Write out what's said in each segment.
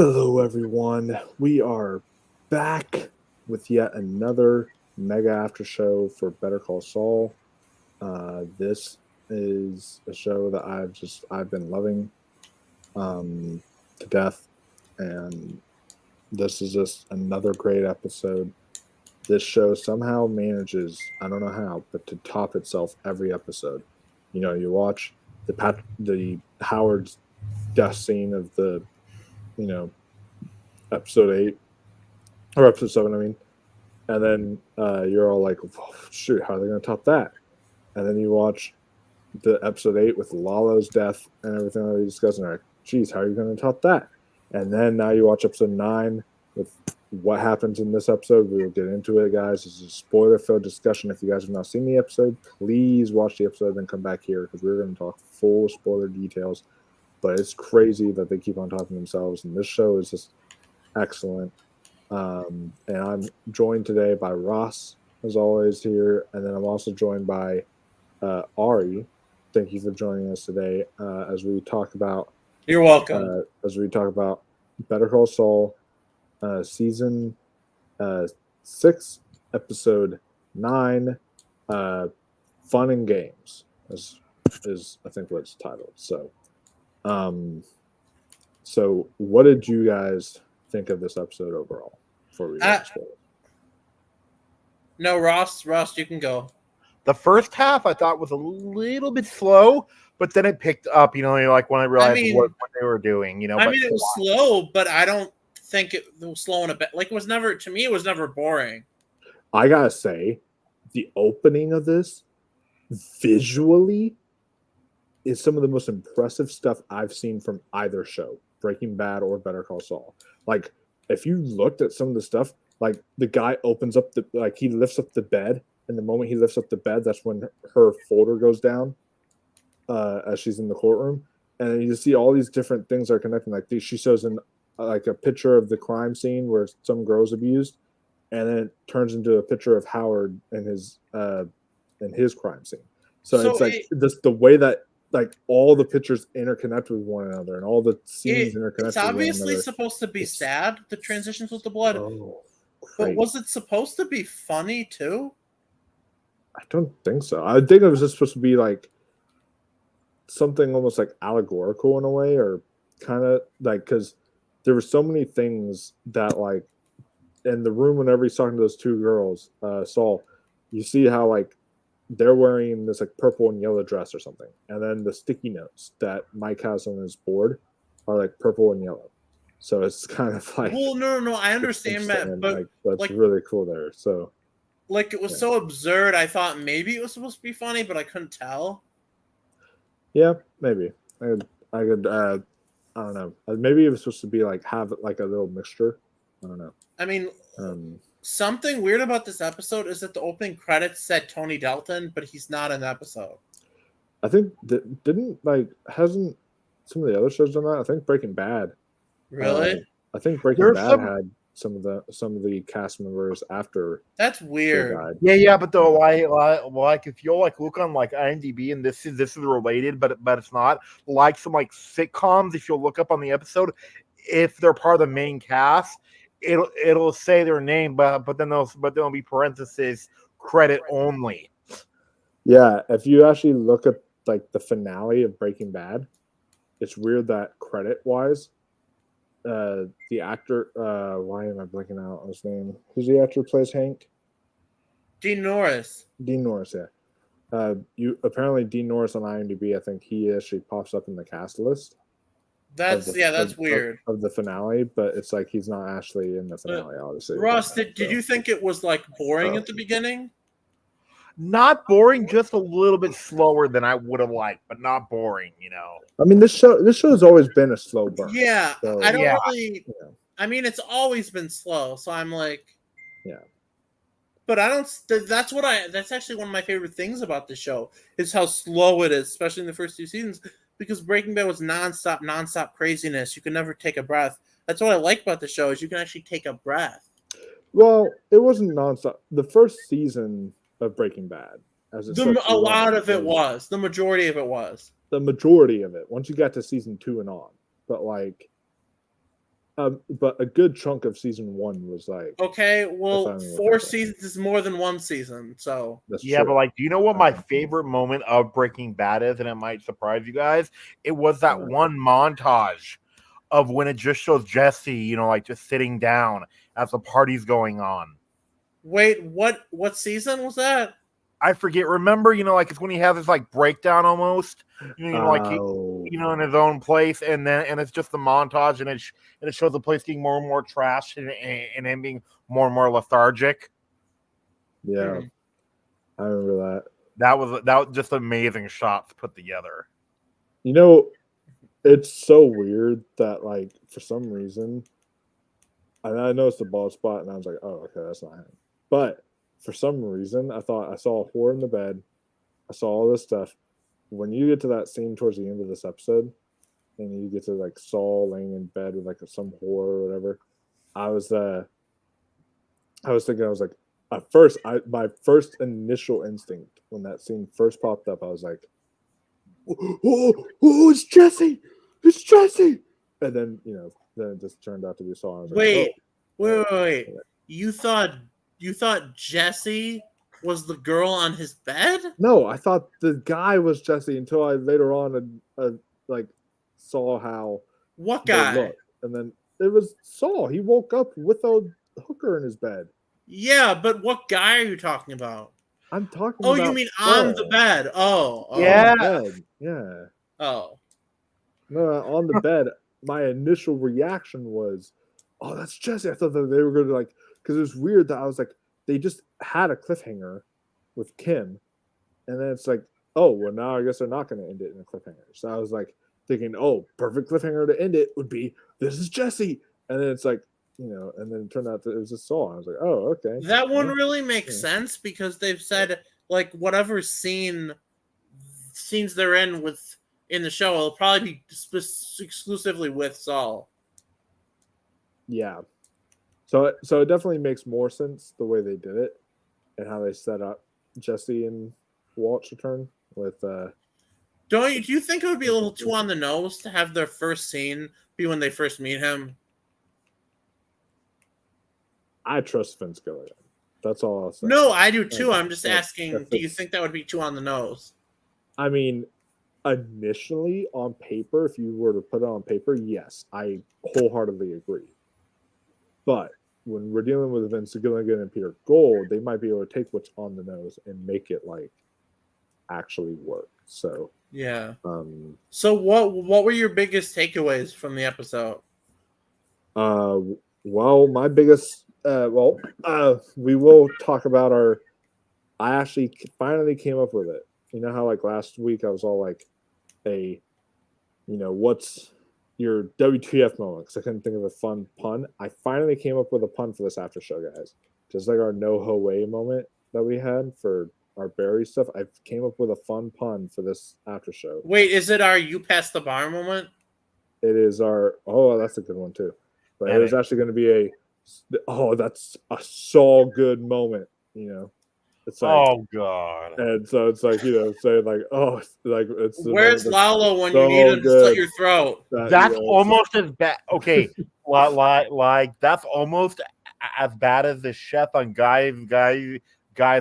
Hello, everyone. We are back with yet another mega after show for Better Call Saul. This is a show that I've been loving to death, and this is just another great episode. This show somehow manages, I don't know how, but to top itself every episode. You know, you watch the Howard's death scene of the episode 8 or episode 7, I mean, and then you're all like, oh, shoot, how are they going to top that? And then you watch the episode 8 with Lalo's death and everything that we discussed, and you're like, geez, how are you going to top that? And then now you watch episode 9 with what happens in this episode. We will get into it, guys. This is a spoiler-filled discussion. If you guys have not seen the episode, please watch the episode and come back here because we're going to talk full spoiler details. But it's crazy that they keep on topping themselves, and this show is just excellent. And I'm joined today by Ross, as always, here, and then I'm also joined by Ari. Thank you for joining us today as we talk about. You're welcome. As we talk about Better Call Saul, season 6, episode 9, Fun and Games is I think what it's titled. So what did you guys think of this episode overall? Before we get started? No, Ross, you can go. The first half I thought was a little bit slow, but then it picked up. You know, like when I realized what they were doing. You know, I mean, it was slow, but I don't think it was slow in a bit. Like it was never, to me, it was never boring. I gotta say, the opening of this visually is some of the most impressive stuff I've seen from either show, Breaking Bad or Better Call Saul. Like, if you looked at some of the stuff, like the guy opens up he lifts up the bed, and the moment he lifts up the bed, that's when her folder goes down as she's in the courtroom, and then you see all these different things are connecting. Like she shows in like a picture of the crime scene where some girl's abused, and then it turns into a picture of Howard and his crime scene. So it's like the way that like all the pictures interconnect with one another and all the scenes interconnect. It's obviously supposed to be sad, the transitions with the blood. But was it supposed to be funny too? I don't think so. I think it was just supposed to be like something almost like allegorical in a way, or kind of like, because there were so many things that like in the room whenever he's talking to those two girls, Saul, you see how like they're wearing this like purple and yellow dress or something, and then the sticky notes that Mike has on his board are like purple and yellow. So it's kind of like, well, no, I understand that, but that's like, really cool there. So like it was so absurd. I thought maybe it was supposed to be funny, but I couldn't tell. Yeah, maybe I could. I don't know. Maybe it was supposed to be like have like a little mixture. I don't know. I mean, something weird about this episode is that the opening credits said Tony Dalton, but he's not in the episode. I think hasn't some of the other shows done that? I think Breaking Bad. Really? I think Breaking Bad had some of the cast members after. That's weird. Yeah, but though, like if you'll like look on like IMDb, and this is related, but it's not, like some like sitcoms. If you'll look up on the episode, if they're part of the main cast, it'll say their name, but then there'll be parentheses credit only. Yeah, if you actually look at like the finale of Breaking Bad, it's weird that credit wise, the actor, why am I blanking out on his name? Who's the actor who plays Hank? Dean Norris. Dean Norris, yeah. Dean Norris on IMDb, I think he actually pops up in the cast list. That's weird of the finale, but it's like he's not actually in the finale, obviously. Ross, did you think it was like boring at the beginning? Not boring, just a little bit slower than I would have liked, but not boring, you know. I mean, this show has always been a slow burn. Yeah, so, I don't really. Yeah. I mean, it's always been slow, so I'm like, yeah. But I don't. That's actually one of my favorite things about the show is how slow it is, especially in the first 2 seasons. Because Breaking Bad was nonstop craziness. You can never take a breath. That's what I like about the show is you can actually take a breath. Well, it wasn't nonstop. The first season of Breaking Bad, a lot of it was. The majority of it was. The majority of it. Once you got to season 2 and on, but like but a good chunk of season 1 was like Okay, well, finally 4 looked at that. seasons is more than 1 season, so that's Yeah, true. but like, do you know what my favorite moment of Breaking Bad is? And it might surprise you guys. It was that one montage of when it just shows Jesse, you know, like just sitting down as the party's going on. wait, what season was that? I forget. Remember, you know, like it's when he has this like breakdown almost, you know, like he, Oh, you know, in his own place, and it's just the montage, and it shows the place getting more and more trashed, and him being more and more lethargic. yeah, I remember that. That was just amazing shots put together. You know, it's so weird that like for some reason, I noticed the bald spot and I was like, oh, okay, that's not him. But for some reason, I thought I saw a whore in the bed. I saw all this stuff. When you get to that scene towards the end of this episode, and you get to like Saul laying in bed with like some whore or whatever, I was thinking, I was like, at first, my first initial instinct when that scene first popped up, I was like, oh, it's Jesse, it's Jesse, and then then it just turned out to be Saul. I was Wait, like, wait. You thought Jesse was the girl on his bed? no, I thought the guy was Jesse until I later on like saw how What they guy? looked, and then it was Saul. He woke up with a hooker in his bed. Yeah, but what guy are you talking about? I'm talking Oh, about you mean Saul. on the bed? Oh, Yeah. On the bed. Yeah. Oh, No, on the bed. My initial reaction was, "Oh, that's Jesse." I thought that they were going to like, because it was weird that I was like, they just had a cliffhanger with Kim, and then it's like, oh, well, now I guess they're not going to end it in a cliffhanger. So I was like thinking, oh, perfect cliffhanger to end it would be this is Jesse, and then it's like, and then it turned out that it was just Saul. I was like, oh, okay. that one Yeah. really makes sense because they've said like whatever scenes they're in the show will probably be exclusively with Saul. Yeah. So it definitely makes more sense the way they did it and how they set up Jesse and Walt's return with Do you think it would be a little too on the nose to have their first scene be when they first meet him? I trust Vince Gilligan. That's all I'll say. No, I do too. Like, I'm just asking, do you think that would be too on the nose? I mean, initially on paper, if you were to put it on paper, yes, I wholeheartedly agree. But when we're dealing with Vince Gilligan and Peter Gould, they might be able to take what's on the nose and make it like actually work. So yeah. So what were your biggest takeaways from the episode? Well, my biggest we will talk about our. I actually finally came up with it. You know how like last week I was all like, "Hey, what's your WTF moment?" Because I couldn't think of a fun pun. I finally came up with a pun for this after show, guys. Just like our no ho way moment that we had for our Barry stuff. I came up with a fun pun for this after show. Wait, is it our you passed the bar moment? It is our. Oh, that's a good one too. But it was actually going to be that's a Saul good moment. It's like, oh god, and so it's like saying like, oh, like it's where's Lalo when you need him to slit your throat? That's almost as bad. Okay, like that's almost as bad as the chef on guys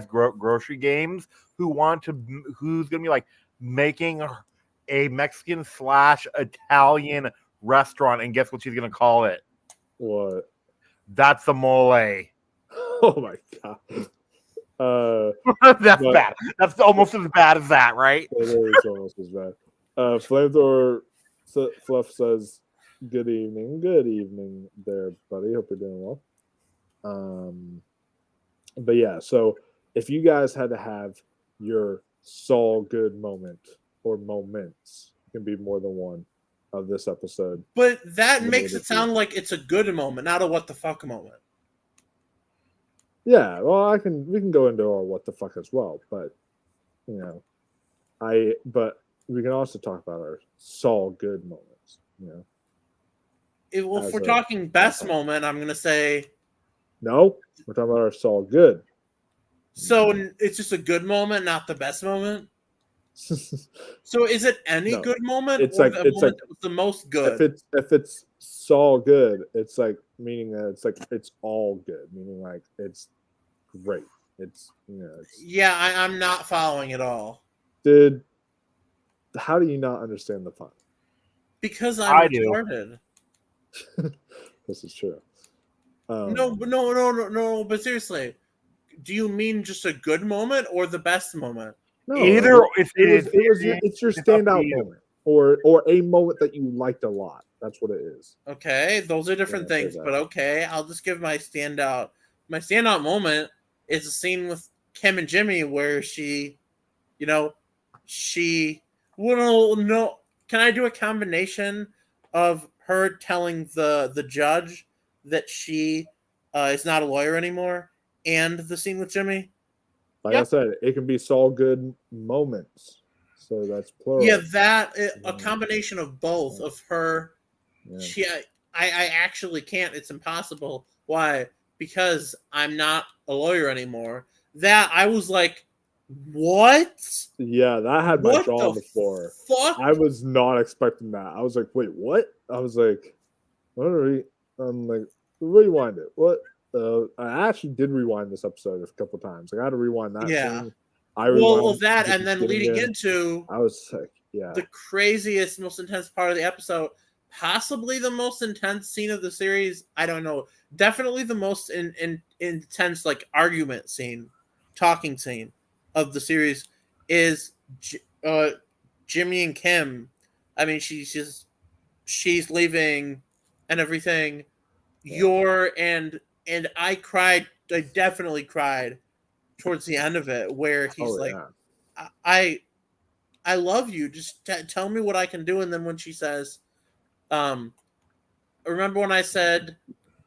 grocery games who's gonna be like making a Mexican / Italian restaurant, and guess what she's gonna call it? What? That's the mole. Oh my god. That's bad. That's almost as bad as that, right? It is almost as bad. Flamethrower Fluff says, good evening there, buddy. Hope you're doing well. But yeah, so if you guys had to have your Saul good moment or moments, it can be more than one of this episode. But that makes it sound like it's a good moment, not a what the fuck moment. Yeah, well, we can go into our what the fuck as well, but but we can also talk about our Saul good moments. If we're talking best moment, I'm gonna say no. We're talking about our Saul good. So it's just a good moment, not the best moment. So is it any No. good moment, It's or like- the it's moment like- that was the most good? if it's Saul good, it's like meaning that it's like it's all good, meaning like it's great. It's it's Yeah, I'm not following at all dude. How do you not understand the fun? because I'm I do. retarded. This is true. No. But seriously, do you mean just a good moment or the best moment? No, Either it's your it's up to standout you. moment or a moment that you liked a lot. That's what it is. Okay, those are different Yeah, say things, that. but okay, I'll just give my standout. My standout moment is a scene with Kim and Jimmy where she, she. Well, no. Can I do a combination of her telling the judge that she is not a lawyer anymore, and the scene with Jimmy? Like Yep. I said, it can be Saul good moments. So that's plural. Yeah, that a Yeah. combination of both of her. Yeah. She, I actually can't. It's impossible. Why? Because I'm not a lawyer anymore. That I was like, what? Yeah, that had my What jaw the on the floor. fuck? I was not expecting that. I was like, wait, what? I was like, I'm like, rewind it. What? I actually did rewind this episode a couple times. Like, I had to rewind that Yeah. scene. I Well, rewound that the and then beginning leading again. into I was like, yeah. the craziest, most intense part of the episode, possibly the most intense scene of the series. I don't know. Definitely the most intense, like argument scene, talking scene of the series is Jimmy and Kim. I mean, she's leaving and everything. Yeah. And I cried. I definitely cried towards the end of it, where he's Oh, like, yeah. I love you. Just tell me what I can do. And then when she says, remember when I said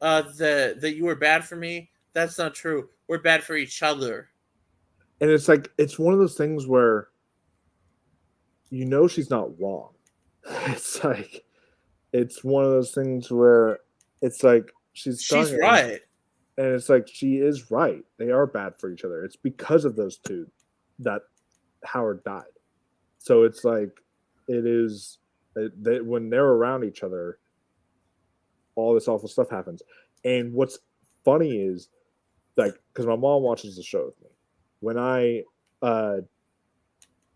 that you were bad for me? That's not true. We're bad for each other. And it's like, it's one of those things where she's not wrong. It's like, it's one of those things where it's like she's She's talking, right. and it's like she is right. They are bad for each other. It's because of those two that Howard died. So it's like when they're around each other, all this awful stuff happens. And what's funny is like because my mom watches the show with me. When I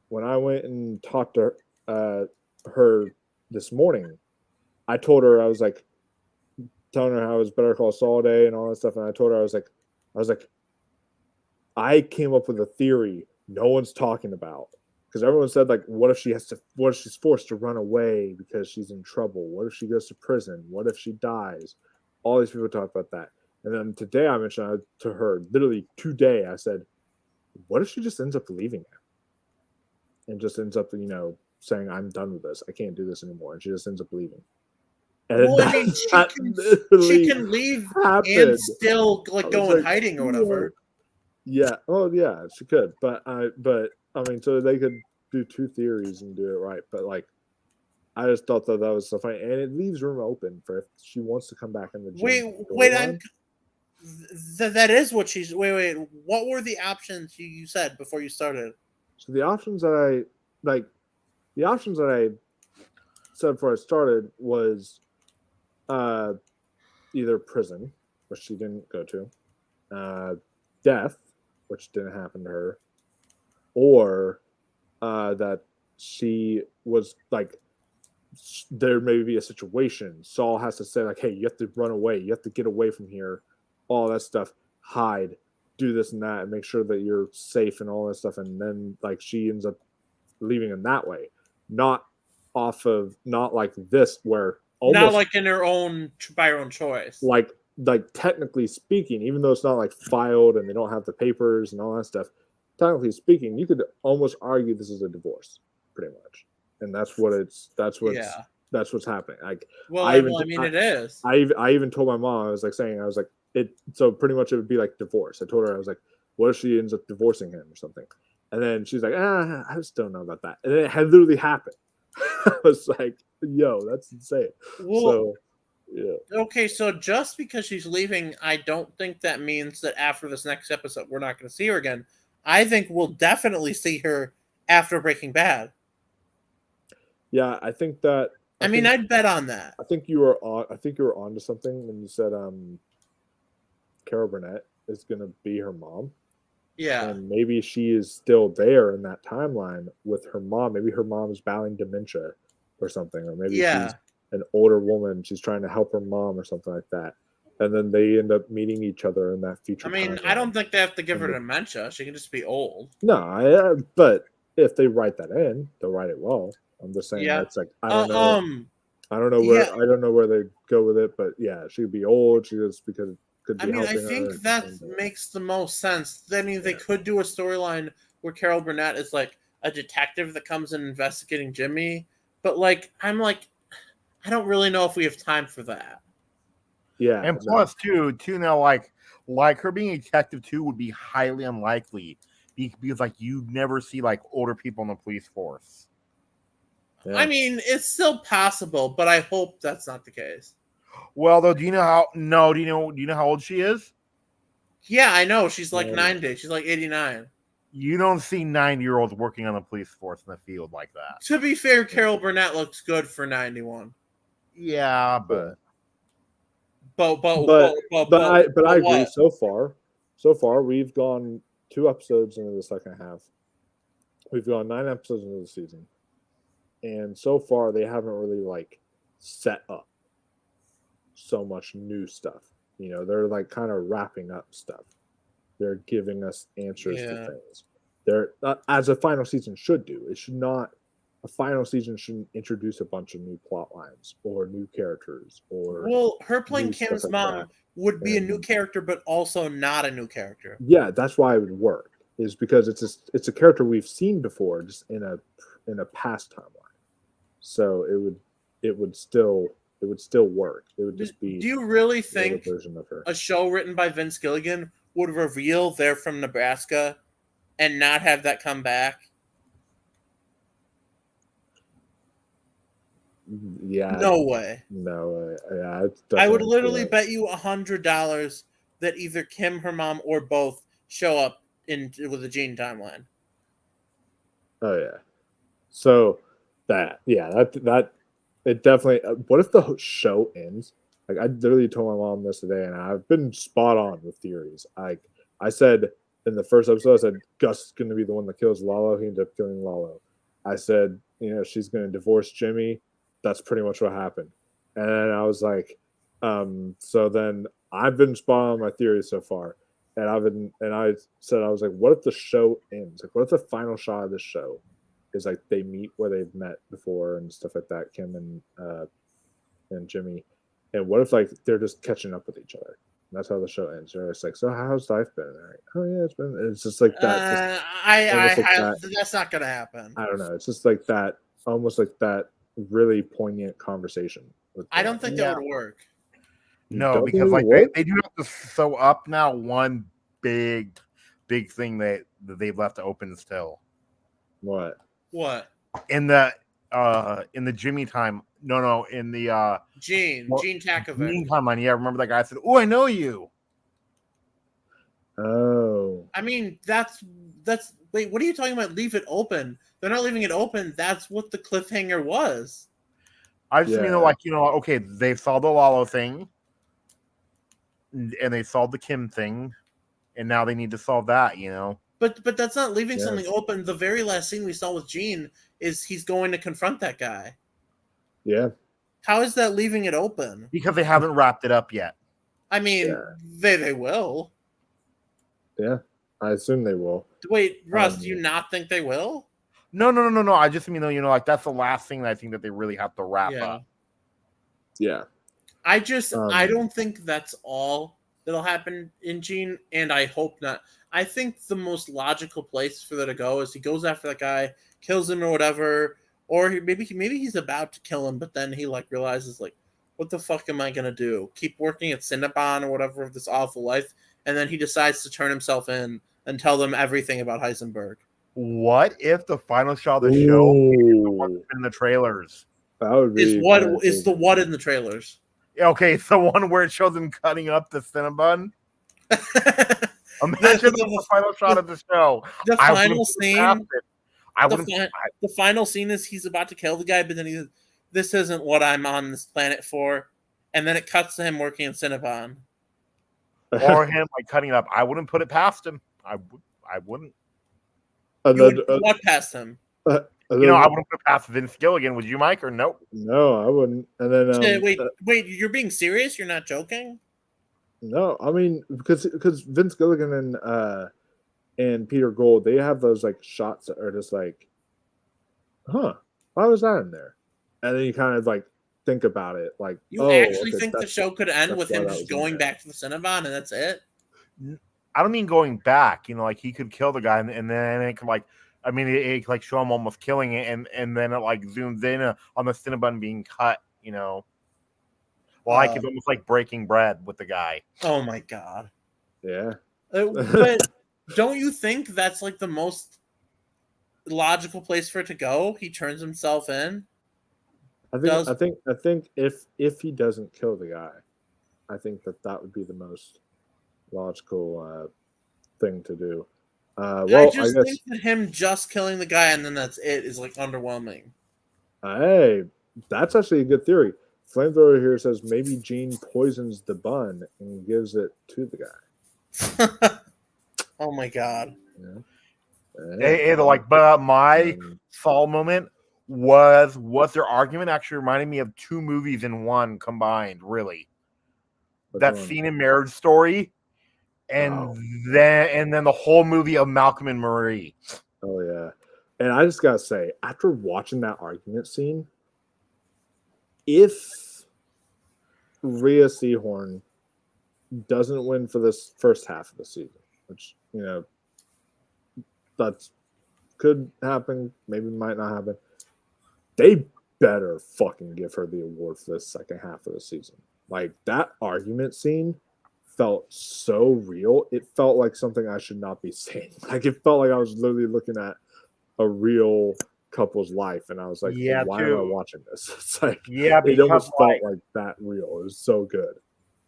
went and talked to her this morning, I told her I was like telling her how it was Better Call Saul Day and all that stuff, and I told her I was like I came up with a theory no one's talking about because everyone said like what if she's forced to run away because she's in trouble? What if she goes to prison? What if she dies? All these people talk about that. And then today I mentioned to her, literally today, I said, what if she just ends up leaving him? And just ends up, saying, I'm done with this. I can't do this anymore. And she just ends up leaving. And Well, I mean, she can leave and still like go in hiding or whatever. Yeah. Oh, yeah, she could. But I mean, so they could do two theories and do it right. But like, I just thought that was so funny, and it leaves room open for if she wants to come back in the gym. Wait, that is what she's. Wait. What were the options you said before you started? So the options that I said before I started was either prison, which she didn't go to, death, which didn't happen to her, or that she was like there may be a situation. Saul has to say like, hey, you have to run away, you have to get away from here, all that stuff, hide, do this and that, and make sure that you're safe and all that stuff. And then like she ends up leaving in that way, not like this where almost not like in her own by her own choice. Like technically speaking, even though it's not like filed and they don't have the papers and all that stuff, technically speaking, you could almost argue this is a divorce, pretty much. And that's what's happening. Like, I mean, it is. I even told my mom, I was like it. So pretty much it would be like divorce. I told her, I was like, what if she ends up divorcing him or something? And then she's like, I just don't know about that. And then it had literally happened. I was like, yo, that's insane. Well, so yeah. Okay, so just because she's leaving, I don't think that means that after this next episode we're not going to see her again. I think we'll definitely see her after Breaking Bad. Yeah, I think that. I mean, I'd bet on that. I think you were on. I think you were onto something when you said Carol Burnett is going to be her mom. Yeah. And maybe she is still there in that timeline with her mom. Maybe her mom is battling dementia or something, or maybe she's an older woman. She's trying to help her mom or something like that. And then they end up meeting each other in that future. I mean, timeline. I don't think they have to give her dementia. She can just be old. No, but if they write that in, they'll write it well. I'm just saying that's like I don't know. I don't know where they go with it, but yeah, she'd be old. She just because could be. I mean, I think that makes the most sense. I mean, they could do a storyline where Carol Burnett is like a detective that comes in investigating Jimmy, but like I'm like, I don't really know if we have time for that. Yeah, and plus too now like her being a detective too would be highly unlikely because like you never see like older people in the police force. Yeah. I mean, it's still possible, but I hope that's not the case. Well, though, do you know how old she is? Yeah, I know. She's like 90. She's like 89. You don't see 90-year-olds working on the police force in the field like that. To be fair, Carol Burnett looks good for 91. Yeah, but I agree. So far, we've gone 2 episodes into the second half. We've gone 9 episodes into the season. And so far, they haven't really like set up so much new stuff. You know, they're like kind of wrapping up stuff. They're giving us answers to things. They're as a final season should do. It should not. A final season shouldn't introduce a bunch of new plot lines or new characters or. Well, her playing Kim's mom would be a new character, but also not a new character. Yeah, that's why it would work. Is because it's a character we've seen before, just in a past timeline. So it would still work. It would just be. Do you really think version of her. A show written by Vince Gilligan would reveal they're from Nebraska and not have that come back? Yeah. No way. No way. Yeah. I would literally bet you $100 that either Kim, her mom, or both show up with the Gene timeline. Oh yeah. So that it definitely. What if the show ends? Like I literally told my mom this today, and I've been spot on with theories. I said in the first episode, I said Gus is going to be the one that kills Lalo. He ended up killing Lalo. I said, she's going to divorce Jimmy. That's pretty much what happened. And then I was like, so then I've been spot on my theories so far. And I said, I was like, what if the show ends? Like, what if the final shot of this show is like they meet where they've met before and stuff like that, Kim and Jimmy. And what if like they're just catching up with each other? And that's how the show ends. They're just like, so how's life been? Like, oh yeah, it's just like that. That's not gonna happen. I don't know. It's just like that, almost like that really poignant conversation. I don't think that would work. No, because like they do have to sew up now one big thing that they've left open still. What? In the Jimmy time. No, in the Gene Takovic. Gene timeline, yeah, remember that guy said, "Oh, I know you." Oh. I mean, that's wait, what are you talking about? Leave it open. They're not leaving it open. That's what the cliffhanger was. I just mean like, okay, they saw the Lalo thing and they solved the Kim thing, and now they need to solve that, But that's not leaving something open. The very last scene we saw with Gene is he's going to confront that guy. Yeah. How is that leaving it open? Because they haven't wrapped it up yet. I mean, they will. Yeah, I assume they will. Wait, Russ, do you not think they will? No. I just mean, like that's the last thing that I think that they really have to wrap up. Yeah. I don't think that's all that'll happen in Gene, and I hope not. I think the most logical place for that to go is he goes after that guy, kills him or whatever, or maybe he's about to kill him, but then he like realizes like, what the fuck am I gonna do? Keep working at Cinnabon or whatever of this awful life, and then he decides to turn himself in and tell them everything about Heisenberg. What if the final shot of the show in the trailers? That would be is the what in the trailers? Okay, it's the one where it shows him cutting up the Cinnabon. Imagine the final shot of the show. The final scene. I the, wouldn't. the final scene is he's about to kill the guy, but then he, this isn't what I'm on this planet for, and then it cuts to him working in Cinnabon. Or him like cutting it up. I wouldn't put it past him. I wouldn't. And You then, would walk past him. and You know, then- I wouldn't put it past Vince Gilligan. Would you, Mike, or nope? no, I wouldn't. And then Wait, you're being serious? You're not joking? no, I mean because Vince Gilligan and Peter Gould, they have those like shots that are just like, huh, why was that in there? And then you kind of like think about it, like You actually think the show could end that's with why him that just was in going there. back to the Cinnabon and that's it? I don't mean going back. You know, like he could kill the guy, and then it could like. I mean, it like show him almost killing it, and then it like zooms in on the Cinnabon being cut. You know, like it's almost like breaking bread with the guy. Oh my god! Yeah, But don't you think that's like the most logical place for it to go? He turns himself in. I think if he doesn't kill the guy, I think that would be the most logical thing to do. Well, I just guess think that him just killing the guy and then that's it is like underwhelming. hey, that's actually a good theory. Flamethrower here says maybe Gene poisons the bun and gives it to the guy. Oh my god! Hey, like, but my Saul moment was their argument actually reminded me of two movies in one combined. Really, that scene in Marriage Story, and then the whole movie of Malcolm and Marie. Oh yeah, and I just gotta say, after watching that argument scene, if Rhea Seehorn doesn't win for this first half of the season, which that could happen, maybe might not happen, they better fucking give her the award for the second half of the season. Like that argument scene felt so real. It felt like something I should not be saying. Like it felt like I was literally looking at a real couple's life, and I was like, why am I watching this? It's like, it almost felt like that real. It was so good.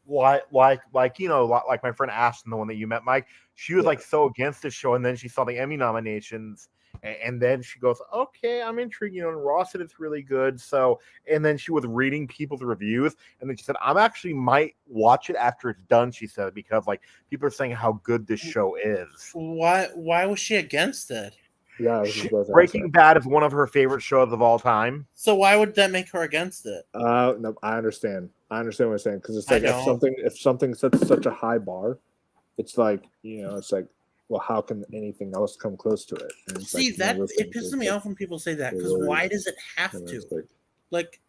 Like my friend Ashton, the one that you met, Mike, she was like so against the show, and then she saw the Emmy nominations, and then she goes, okay, I'm intrigued, and Ross said it's really good. So, and then she was reading people's reviews, and then she said, I'm actually might watch it after it's done, she said, because like people are saying how good this show is. Why was she against it? Yeah, Breaking Bad is one of her favorite shows of all time. So why would that make her against it? No, I understand. I understand what you're saying, because it's like if something sets such a high bar, it's like it's like, well, how can anything else come close to it? And see, like, that it pisses me off when people say that, because why does it have to? Like,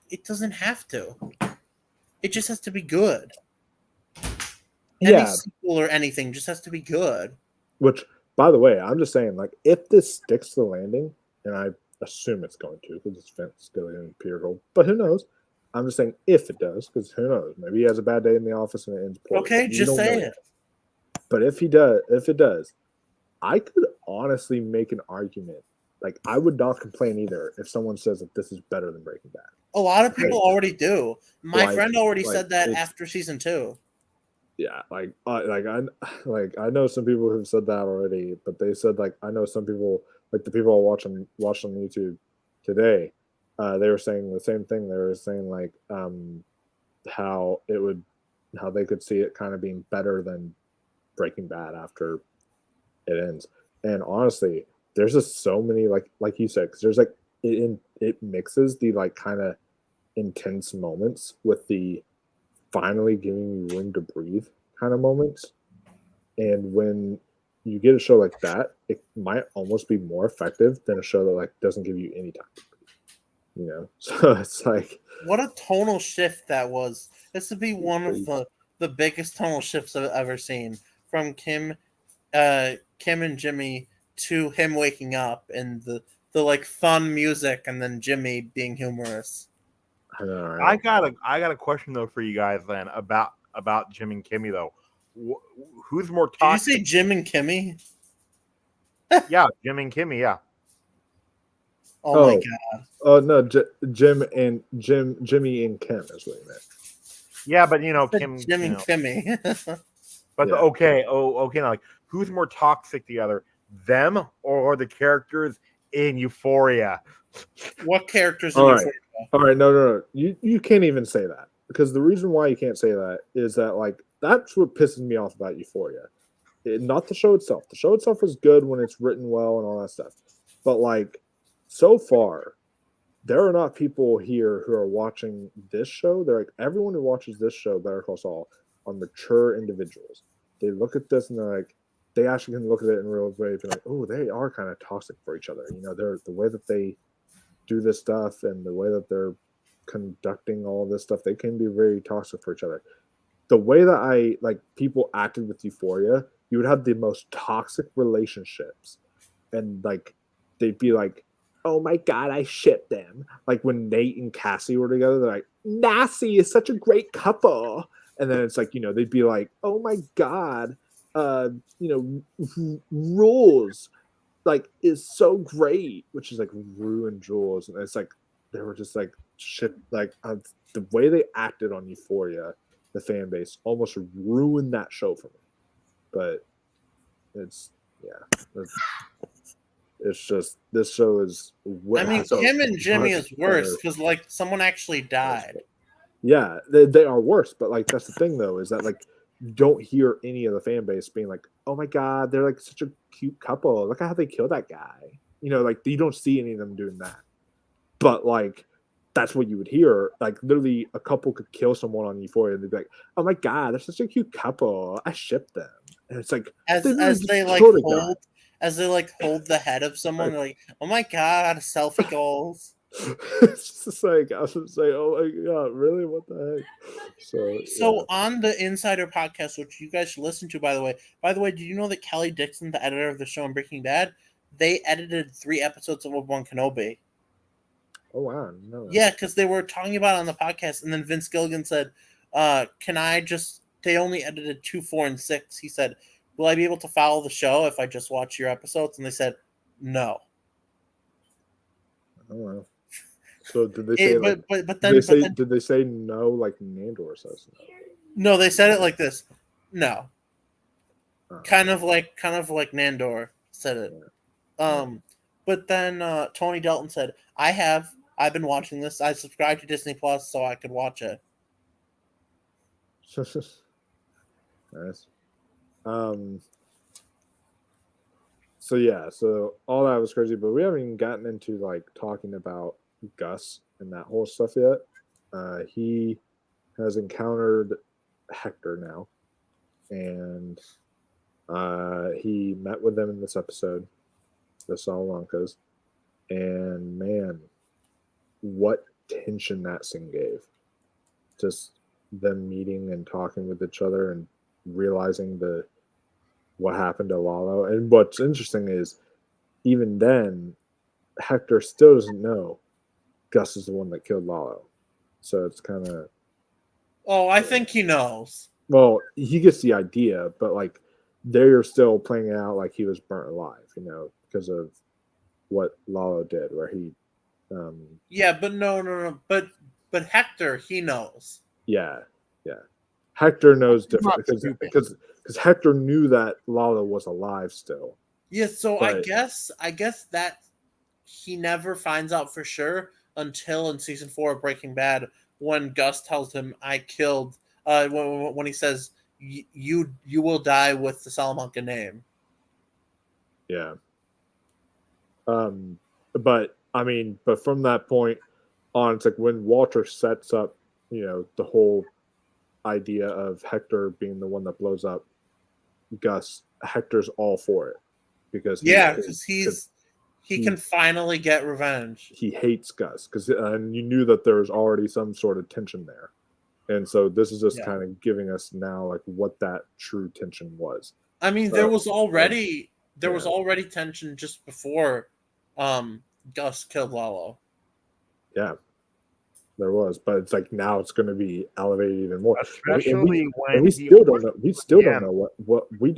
it doesn't have to. It just has to be good. Any sequel or anything just has to be good. Which, by the way, I'm just saying, like, if this sticks to the landing, and I assume it's going to, because it's Vince Gilligan and Peter Gould, but who knows? I'm just saying if it does, because who knows? Maybe he has a bad day in the office and it ends poorly. Okay, just say it. But if it does, I could honestly make an argument. Like, I would not complain either if someone says that this is better than Breaking Bad. A lot of people already do. My friend already said that after season 2. Yeah, I know some people who've said that already, but they said, like, I know some people, like the people I watched on YouTube today, they were saying the same thing. They were saying like how they could see it kind of being better than Breaking Bad after it ends. And honestly, there's just so many like you said, because there's like it mixes the like kind of intense moments with the finally giving you room to breathe kind of moments. And when you get a show like that, it might almost be more effective than a show that like doesn't give you any time to breathe. So it's like, what a tonal shift that was. This would be one of the biggest tonal shifts I've ever seen, from Kim and Jimmy to him waking up and the like fun music, and then Jimmy being humorous. I know, right? I got a question though for you guys then about Jim and Kimmy though. Who's more toxic? Did you say Jim and Kimmy? Yeah, Jim and Kimmy. Yeah. Oh my god. Oh no, Jimmy and Kim is what you meant. Yeah, but Kim. Jim and Kimmy. But okay. Now, like, who's more toxic together, them or the characters in Euphoria. What characters? All in right. All right, no. You can't even say that, because the reason why you can't say that is that, like, that's what pisses me off about Euphoria. Not the show itself. The show itself is good when it's written well and all that stuff. But, like, so far, there are not people here who are watching this show. They're like, everyone who watches this show, Better Call Saul, are mature individuals. They look at this and they're like, they actually can look at it in real way and be like, oh, they are kind of toxic for each other. You know, they're the way that they do this stuff and the way that they're conducting all this stuff, they can be very toxic for each other. The way that people acted with Euphoria, you would have the most toxic relationships, and like they'd be like, oh my god, I ship them. Like when Nate and Cassie were together, they're like, Nassie is such a great couple. And then it's like, you know, they'd be like, oh my god, Rules like is so great, which is like Rue and Jules, and it's like they were just like shit. Like the way they acted on Euphoria, the fan base almost ruined that show for me. But it's it's just this show is. I mean, Kim and Jimmy is worse because like someone actually died. Yeah, they are worse, but like that's the thing though, is that like you don't hear any of the fan base being like, "Oh my god, they're like such a cute couple. Look at how they killed that guy." You know, like you don't see any of them doing that. But like that's what you would hear. Like literally, a couple could kill someone on Euphoria, and they'd be like, "Oh my god, they're such a cute couple. I ship them." And it's like as they hold the head of someone, they're like, "Oh my god, selfie goals." It's just like I was just like, oh my god, really? What the heck? So on the Insider podcast, which you guys should listen to, by the way, did you know that Kelly Dixon, the editor of the show on Breaking Bad, they edited 3 episodes of Obi-Wan Kenobi? Oh wow, no. Yeah, because they were talking about it on the podcast, and then Vince Gilligan said, "Can I just?" They only edited 2, 4, and 6. He said, "Will I be able to follow the show if I just watch your episodes?" And they said, "No." Oh wow. So did they say did they say no like Nandor says no? No, they said it like this. No. Kind of like Nandor said it. Yeah. But then Tony Dalton said, I've been watching this. I subscribed to Disney Plus so I could watch it. Nice. So yeah, so all that was crazy, but we haven't even gotten into like talking about Gus and that whole stuff yet. He has encountered Hector now, and he met with them in this episode, the Salamanca's, and man, what tension that scene gave. Just them meeting and talking with each other and realizing what happened to Lalo. And what's interesting is even then, Hector still doesn't know Gus is the one that killed Lalo. So it's kind of... Oh, I think he knows. Well, he gets the idea, but like they're still playing it out like he was burnt alive, you know, because of what Lalo did, where he... Yeah, but no. But Hector, he knows. Yeah. Hector knows different because Hector knew that Lalo was alive still. Yeah, so but, I guess that he never finds out for sure until in season 4 of Breaking Bad when Gus tells him I killed when he says you will die with the Salamanca name. Yeah. But I mean, but from that point on, it's like when Walter sets up, you know, the whole idea of Hector being the one that blows up Gus, Hector's all for it because he can finally get revenge. He hates Gus and you knew that there was already some sort of tension there, and so this is just kind of giving us now like what that true tension was. I mean, there was already tension just before Gus killed Lalo. Yeah. There was, but it's like now it's going to be elevated even more. Especially we still don't know. We still don't know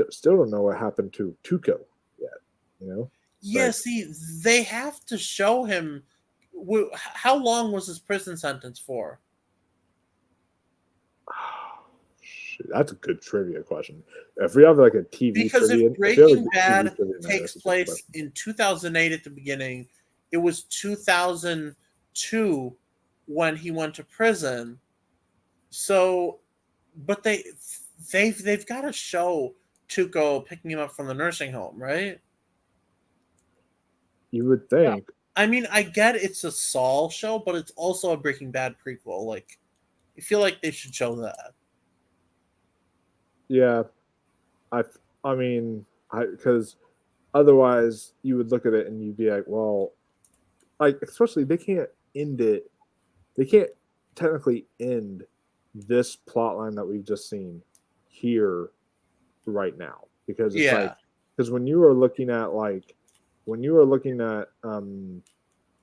still don't know what happened to Tuco yet. You know? Yeah. See, they have to show him. How long was his prison sentence for? That's a good trivia question. If we have like a TV Because trivia, if if we have, Breaking like, a TV Bad trivia night, takes that's a good place question. in 2008 at the beginning, it was 2002 when he went to prison. So, but they've got to show Tuco picking him up from the nursing home, right? You would think. I mean, I get it's a Saul show, but it's also a Breaking Bad prequel. Like, I feel like they should show that. Yeah, I mean, because otherwise you would look at it and you'd be like, well, like especially they can't end it. They can't technically end this plot line that we've just seen here right now because it's like Yeah, because when you are looking at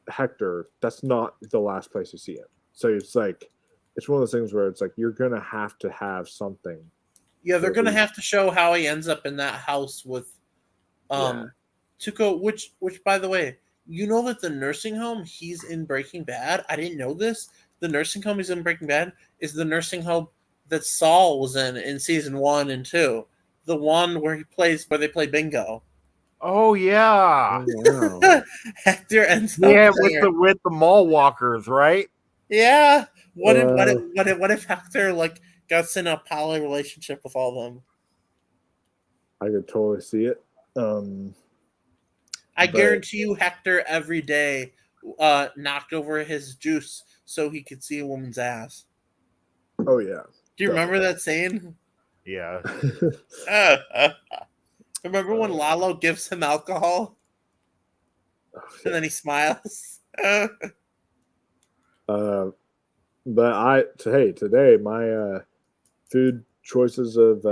Hector, that's not the last place you see him. So it's like it's one of those things where it's like you're gonna have to have something. yeah, they're to gonna leave. have to show how he ends up in that house with Yeah. Tuco. Which by the way, you know that the nursing home he's in Breaking Bad. I didn't know this. The nursing home he's in Breaking Bad is the nursing home that Saul was in season 1 and 2. The one where they play bingo. Oh yeah, Oh, wow. Hector ends up yeah, there. with the mall walkers, right? Yeah. What if Uh, what if Hector like gets in a poly relationship with all of them? I could totally see it. I But guarantee you, Hector every day knocked over his juice so he could see a woman's ass. oh yeah. Do you remember that scene? Yeah. Remember when Lalo gives him alcohol and then he smiles? But today my food choices of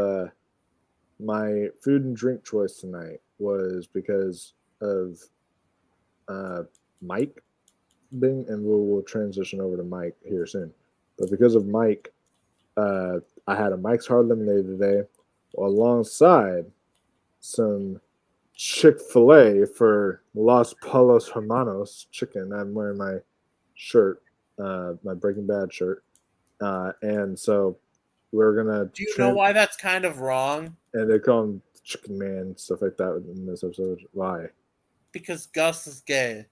my food and drink choice tonight was because of Mike being, and we'll transition over to Mike here soon. But because of Mike, I had a Mike's Hard Lemonade today, alongside some Chick-fil-A for Los Palos Hermanos chicken. I'm wearing my shirt, my Breaking Bad shirt, and so we're gonna. Do you know why that's kind of wrong? And they call him Chicken Man, stuff like that in this episode. Why? Because Gus is gay.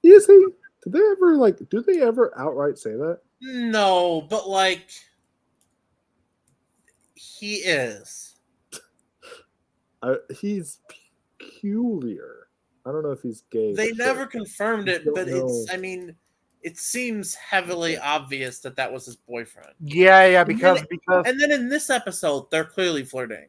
Is he? Did they ever do they ever outright say that? No, but like he is. He's peculiar. I don't know if he's gay. They for never sure. confirmed I it, don't but know. I mean, it seems heavily obvious that was his boyfriend. Yeah, And because then in this episode, they're clearly flirting.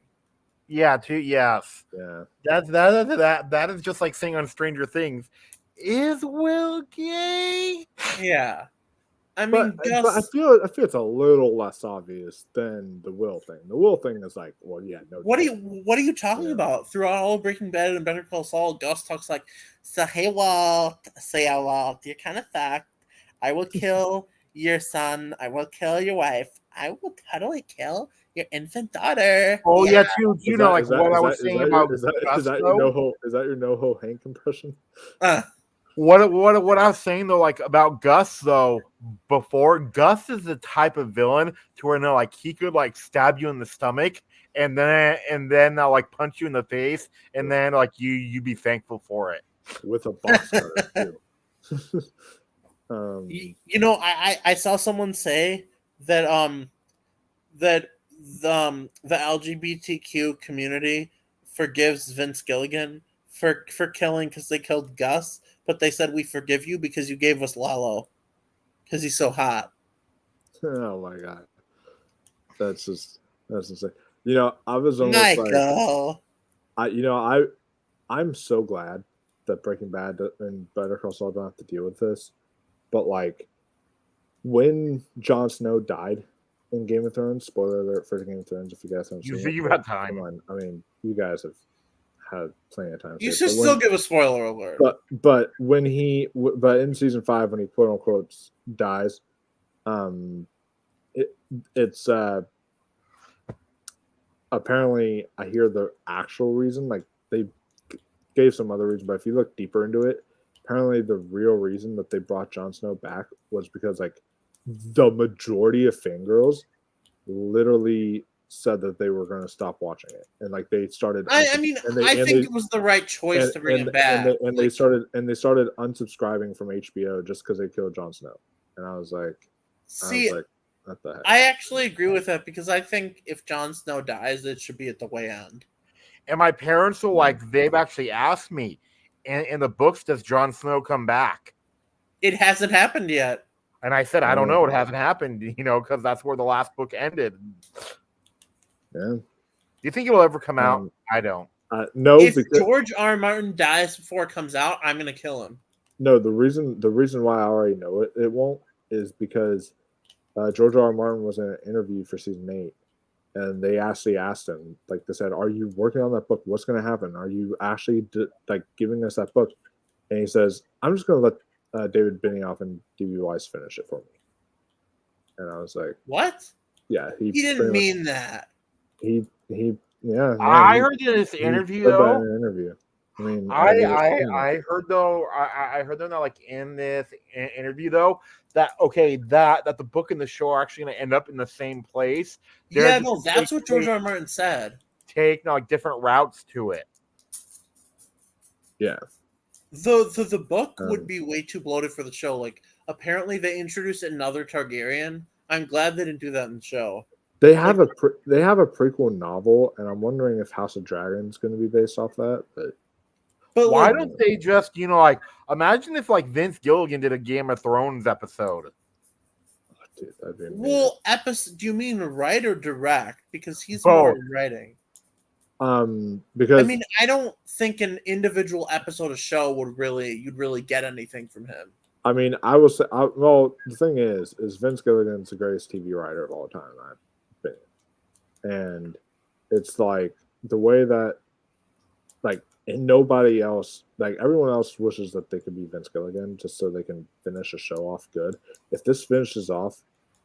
yeah, yes. Yeah. That is just like saying on Stranger Things, is Will gay? Yeah. I mean, But Gus. but I feel it's a little less obvious than the Will thing. The Will thing is like, well, yeah, no. What are you talking Yeah. about? Throughout all of Breaking Bad and Better Call Saul, Gus talks like, "So hey, Walt, you're kind of fucked. I will kill your son. I will kill your wife. I will totally kill your infant daughter." Oh yeah, too. Is Know, that- like is that- what is I was that- is saying that your- about is that Gus, your though? is that your NoHo Hank impression? What I was saying though, like about Gus though, before Gus is the type of villain to where like he could like stab you in the stomach and then like punch you in the face and then like you'd be thankful for it. With a box cutter too. You know, I saw someone say that that the LGBTQ community forgives Vince Gilligan for killing because they killed Gus, but they said we forgive you because you gave us Lalo because he's so hot. Oh my god, that's insane. You know, I was almost Michael. I'm so glad that Breaking Bad and Better Call Saul don't have to deal with this. But like when Jon Snow died in Game of Thrones, spoiler alert for Game of Thrones if you guys haven't seen it. You've had time. Come on, I mean, you guys have had plenty of time. You should still give a spoiler alert. But when but in season 5 when he quote unquote dies, it's apparently I hear the actual reason, like they gave some other reason, but if you look deeper into it, apparently the real reason that they brought Jon Snow back was because like the majority of fangirls literally said that they were going to stop watching it, and like they started. I think it was the right choice to bring him back. They started unsubscribing from HBO just because they killed Jon Snow, and I was like, what the heck? I actually agree with that because I think if Jon Snow dies, it should be at the way end. And my parents will they've actually asked me, in the books, does Jon Snow come back? It hasn't happened yet. And I said, I don't know. It hasn't happened, because that's where the last book ended. Yeah. Do you think it will ever come out? I don't. No. If George R. R. Martin dies before it comes out, I'm going to kill him. No, the reason why I already know it won't is because George R. R. Martin was in an interview for season 8. And they actually asked him, like they said, "Are you working on that book? What's going to happen? Are you actually giving us that book?" And he says, "I'm just going to let David Benioff and D.B. Weiss finish it for me." And I was like, "What? Yeah, he didn't mean that." He I heard in this interview though. In an interview. I mean, I heard though. I heard them like in this interview though that that the book and the show are actually going to end up in the same place. That's what George R. R. Martin said. Take different routes to it. Yeah. The book would be way too bloated for the show. Like apparently they introduced another Targaryen. I'm glad they didn't do that in the show. They have a prequel novel, and I'm wondering if House of Dragon is going to be based off that, but why don't they just, imagine if Vince Gilligan did a Game of Thrones episode? Oh, dude, that'd be amazing. Episode? Do you mean write or direct? Because he's more in writing. Because I don't think an individual episode of show you'd really get anything from him. I mean, I will say, well, the thing is Vince Gilligan's the greatest TV writer of all time, I think, and it's like the way that and nobody else, everyone else wishes that they could be Vince Gilligan just so they can finish a show off good. If this finishes off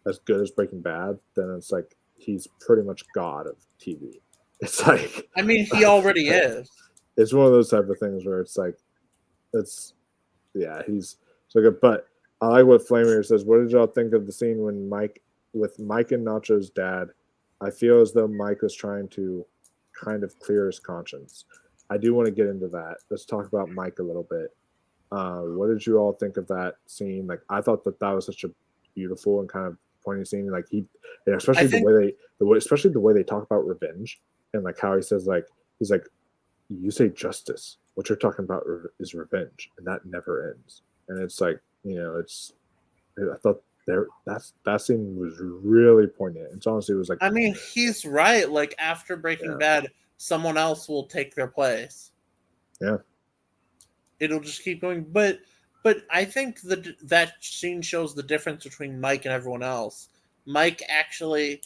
as good as Breaking Bad, then it's like he's pretty much God of TV. It's like he already is. It's one of those type of things where it's he's so good. But I like what Flamer says. What did y'all think of the scene when Mike and Nacho's dad? I feel as though Mike was trying to kind of clear his conscience. I do want to get into that. Let's talk about Mike a little bit. What did you all think of that scene? I thought that was such a beautiful and kind of poignant scene. Especially the way they talk about revenge and how he says he's like, you say justice. What you're talking about is revenge, and that never ends. And it's I thought that scene was really poignant. It's honestly was he's right. After Breaking Bad, someone else will take their place. Yeah. It'll just keep going. But I think that scene shows the difference between Mike and everyone else. Mike actually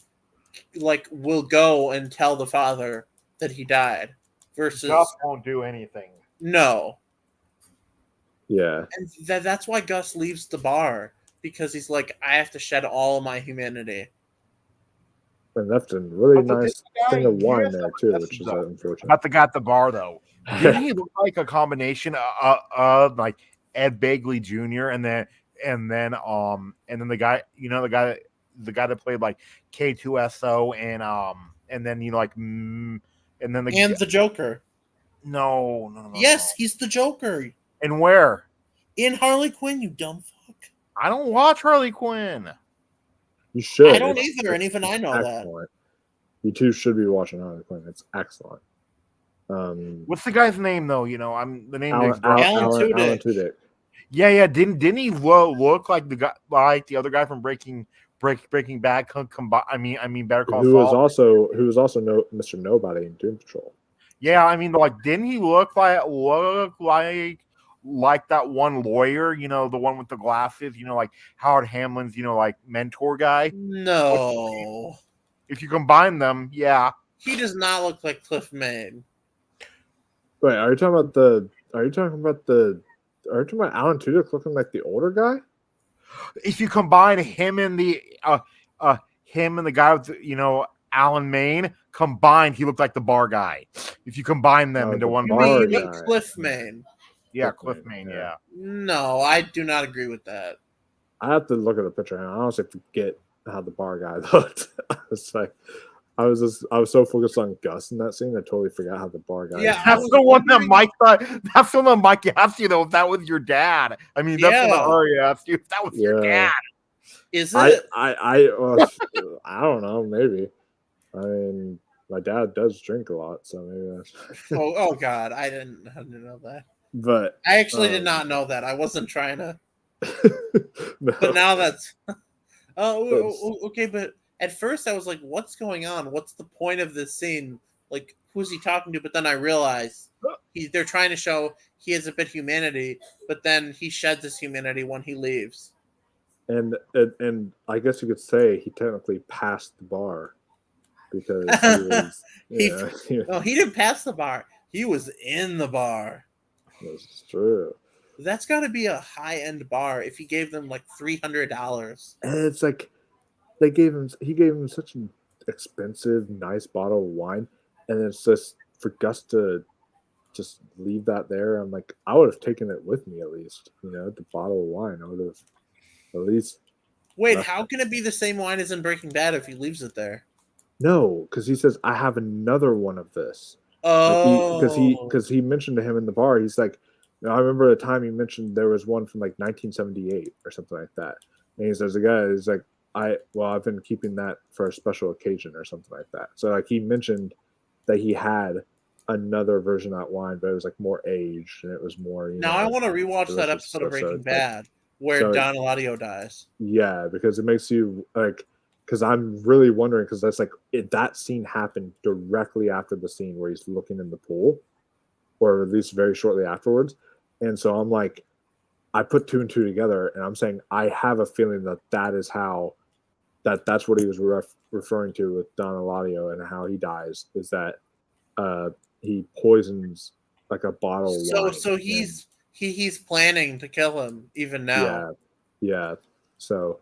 will go and tell the father that he died versus Gus won't do anything. No. Yeah. And that's why Gus leaves the bar, because he's like, I have to shed all of my humanity. And that's a really nice thing of wine there too, which is unfortunate. About the guy at the bar though, didn't he look like a combination of Ed Begley Jr. and then the guy, the guy that played K2SO and then the Joker. No. Yes, he's the Joker. And where? In Harley Quinn, you dumb fuck. I don't watch Harley Quinn. You should. I don't either, and even I know excellent. That. You two should be watching Harley Quinn. It's excellent. What's the guy's name though? The name Alan Tudyk. Yeah. Didn't he look like the guy, the other guy from Breaking Bad? I mean, Better Call Saul. Who was also Mr. Nobody in Doom Patrol. Yeah, didn't he look like that one lawyer? The one with the glasses. Howard Hamlin's. Mentor guy. No. If you combine them, yeah. He does not look like Cliff Main. Wait, are you talking about Alan Tudyk looking like the older guy? If you combine him and the guy with Alan Main combined, he looked like the bar guy. If you combine them into one bar guy. Cliff Main. Yeah, Cliff Cliff Main, Main. yeah. Yeah. No, I do not agree with that. I have to look at the picture, and I honestly forget how the bar guy looked. I was so focused on Gus in that scene, I totally forgot how the bar guy. Yeah, I That's was the one that wondering- Mike thought. That's the one that Mike asked you though. If that was your dad. I mean, that's Yeah. what Ari asked you. If that was your Yeah. dad. Is I it? I don't know, maybe. I mean, my dad does drink a lot, so maybe that's. Oh God, I didn't know that. But I actually did not know that. I wasn't trying to. no, But now that's. It's- Okay. But at first I was like, "What's going on? What's the point of this scene? Like, who's he talking to?" But then I realized they're trying to show he has a bit humanity, but then he sheds his humanity when he leaves. and I guess you could say he technically passed the bar because he was. He- Yeah, No, he didn't pass the bar. He was in the bar. this is true. That's got to be a high end bar if he gave them like $300. And it's like he gave him such an expensive, nice bottle of wine, and it's just for Gus to just leave that there. I'm like, I would have taken it with me at least, the bottle of wine. I would have at least. Wait, left how it. can it be the same wine as in Breaking Bad if he leaves it there? No, because he says I have another one of this. Oh, Because he mentioned to him in the bar, he's like, I remember the time he mentioned there was one from like 1978 or something like that, and he says the guy is like, I've been keeping that for a special occasion or something like that. So like he mentioned that he had another version of that wine, but it was like more aged and it was more. Now I want to rewatch that delicious episode of stuff. So Breaking it's like- Bad where so- Don Eladio dies. Yeah, because it makes you like, because I'm really wondering, because that's like that scene happened directly after the scene where he's looking in the pool, or at least very shortly afterwards. And so I'm like, I put two and two together, and I'm saying I have a feeling that is how that's what he was referring to with Don Eladio and how he dies, is that he poisons like a bottle of wine. So he's planning to kill him even now. Yeah. So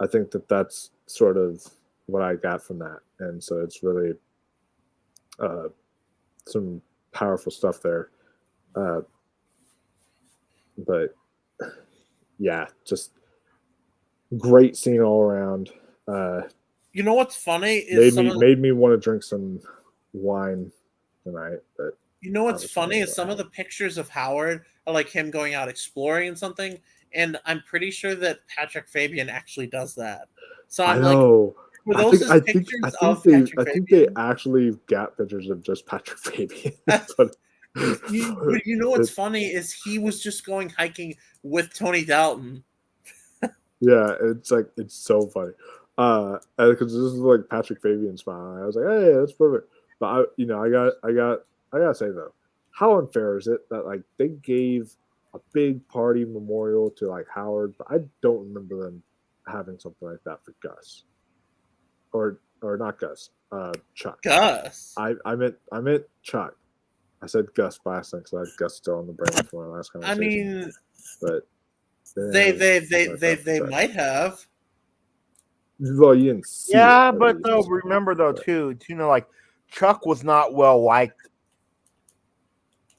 I think that's sort of what I got from that, and so it's really some powerful stuff there. But yeah, just great scene all around. You know what's funny is Made me want to drink some wine tonight. But you know what's obviously funny not is some of the pictures of Howard are like him going out exploring and something, and I'm pretty sure that Patrick Fabian actually does that. So I I'm like, know. were those his pictures of Patrick I think Fabian? they actually got pictures of just Patrick Fabian. But you know what's funny is he was just going hiking with Tony Dalton. Yeah, it's like it's so funny. Because this is like Patrick Fabian smiling. I was like, hey, that's perfect. But I gotta say though, how unfair is it that like they gave a big party memorial to like Howard, but I don't remember them having something like that for Gus, or not Gus, Chuck. Gus. I meant Chuck. I said Gus by accident because I had Gus still on the brain from our last I conversation. mean, But they might have. Well, you didn't see Yeah, it, but least. though remember though too, like Chuck was not well liked.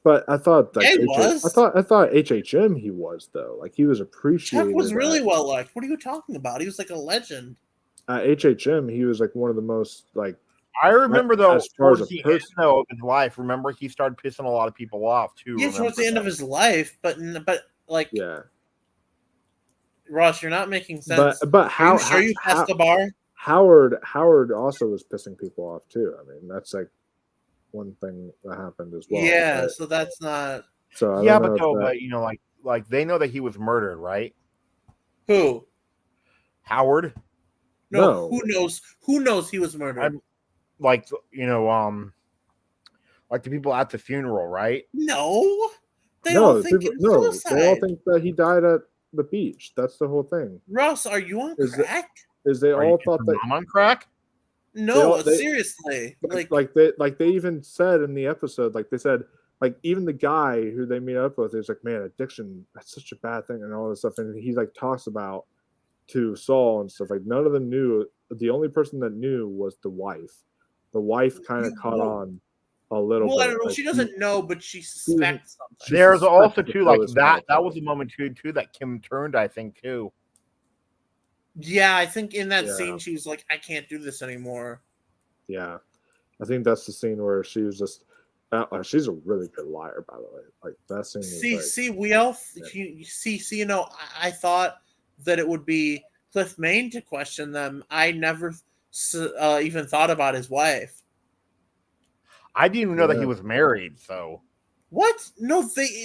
But I thought like Yeah, he was. I thought HHM he was though. Like he was appreciated. Chuck was really well liked. What are you talking about? He was like a legend. At HHM, he was like one of the most like. I remember though, as far as towards a the person. end though, of his life, remember he started pissing a lot of people off too. Yeah, towards the end of his life, but like, Yeah. Ross, you're not making sense. But how? Are you sure you passed the bar? Howard also was pissing people off too. I mean, that's like one thing that happened as well. Yeah, right? so that's not So I Yeah, don't but know though, if that- but you know, like they know that he was murdered, right? who. Howard, No, No. who knows? Who knows he was murdered? like you know, like the people at the funeral, right? No, they all think it's they all suicide. think that he died at the beach. That's the whole thing. Ross, are you on Is it- crack? Is they Are all you thought that on crack? No, they- seriously. Like, they even said in the episode, like they said, like even the guy who they meet up with is like, man, addiction, that's such a bad thing and all this stuff. And he like talks about to Saul and stuff, like none of them knew. The only person that knew was the wife. The wife kind of caught on a little Well, bit. I don't know. Like, She doesn't know, but she doesn't- suspects something. she There's suspects also that too there like was that. That foul was the moment too that Kim turned. I think too. Yeah, I think in that Yeah. scene she was like, "I can't do this anymore." Yeah, I think that's the scene where she was just. She's a really good liar, by the way. Like that scene. You know, I thought that it would be Cliff Main to question them. I never even thought about his wife. I didn't even know that he Yeah. was married. So What? No,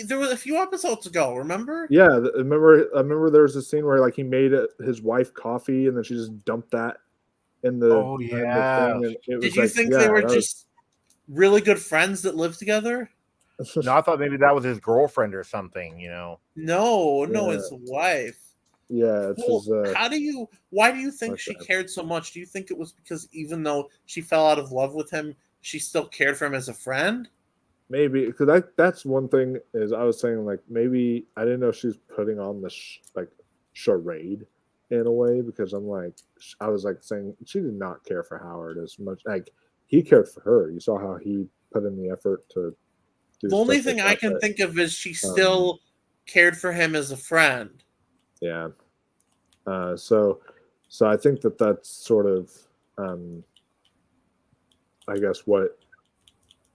there was a few episodes ago. Remember? Yeah, I remember there was a scene where like he made his wife coffee and then she just dumped that in the Oh, in the yeah. thing, and it Did was you like, think yeah, they were that just really good friends that lived together? was, no, I thought maybe that was his girlfriend or something. You know. No, Yeah. his wife. yeah, it's Well, his why do you think like she that. cared so much? Do you think it was because even though she fell out of love with him, she still cared for him as a friend? Maybe because that's one thing is I was saying like maybe I didn't know she's putting on the like charade in a way because I'm like I was like saying she did not care for Howard as much like he cared for her. You saw how he put in the effort to do The only stuff thing like I that, can but, think of is she still cared for him as a friend. yeah. So I think that's sort of I guess what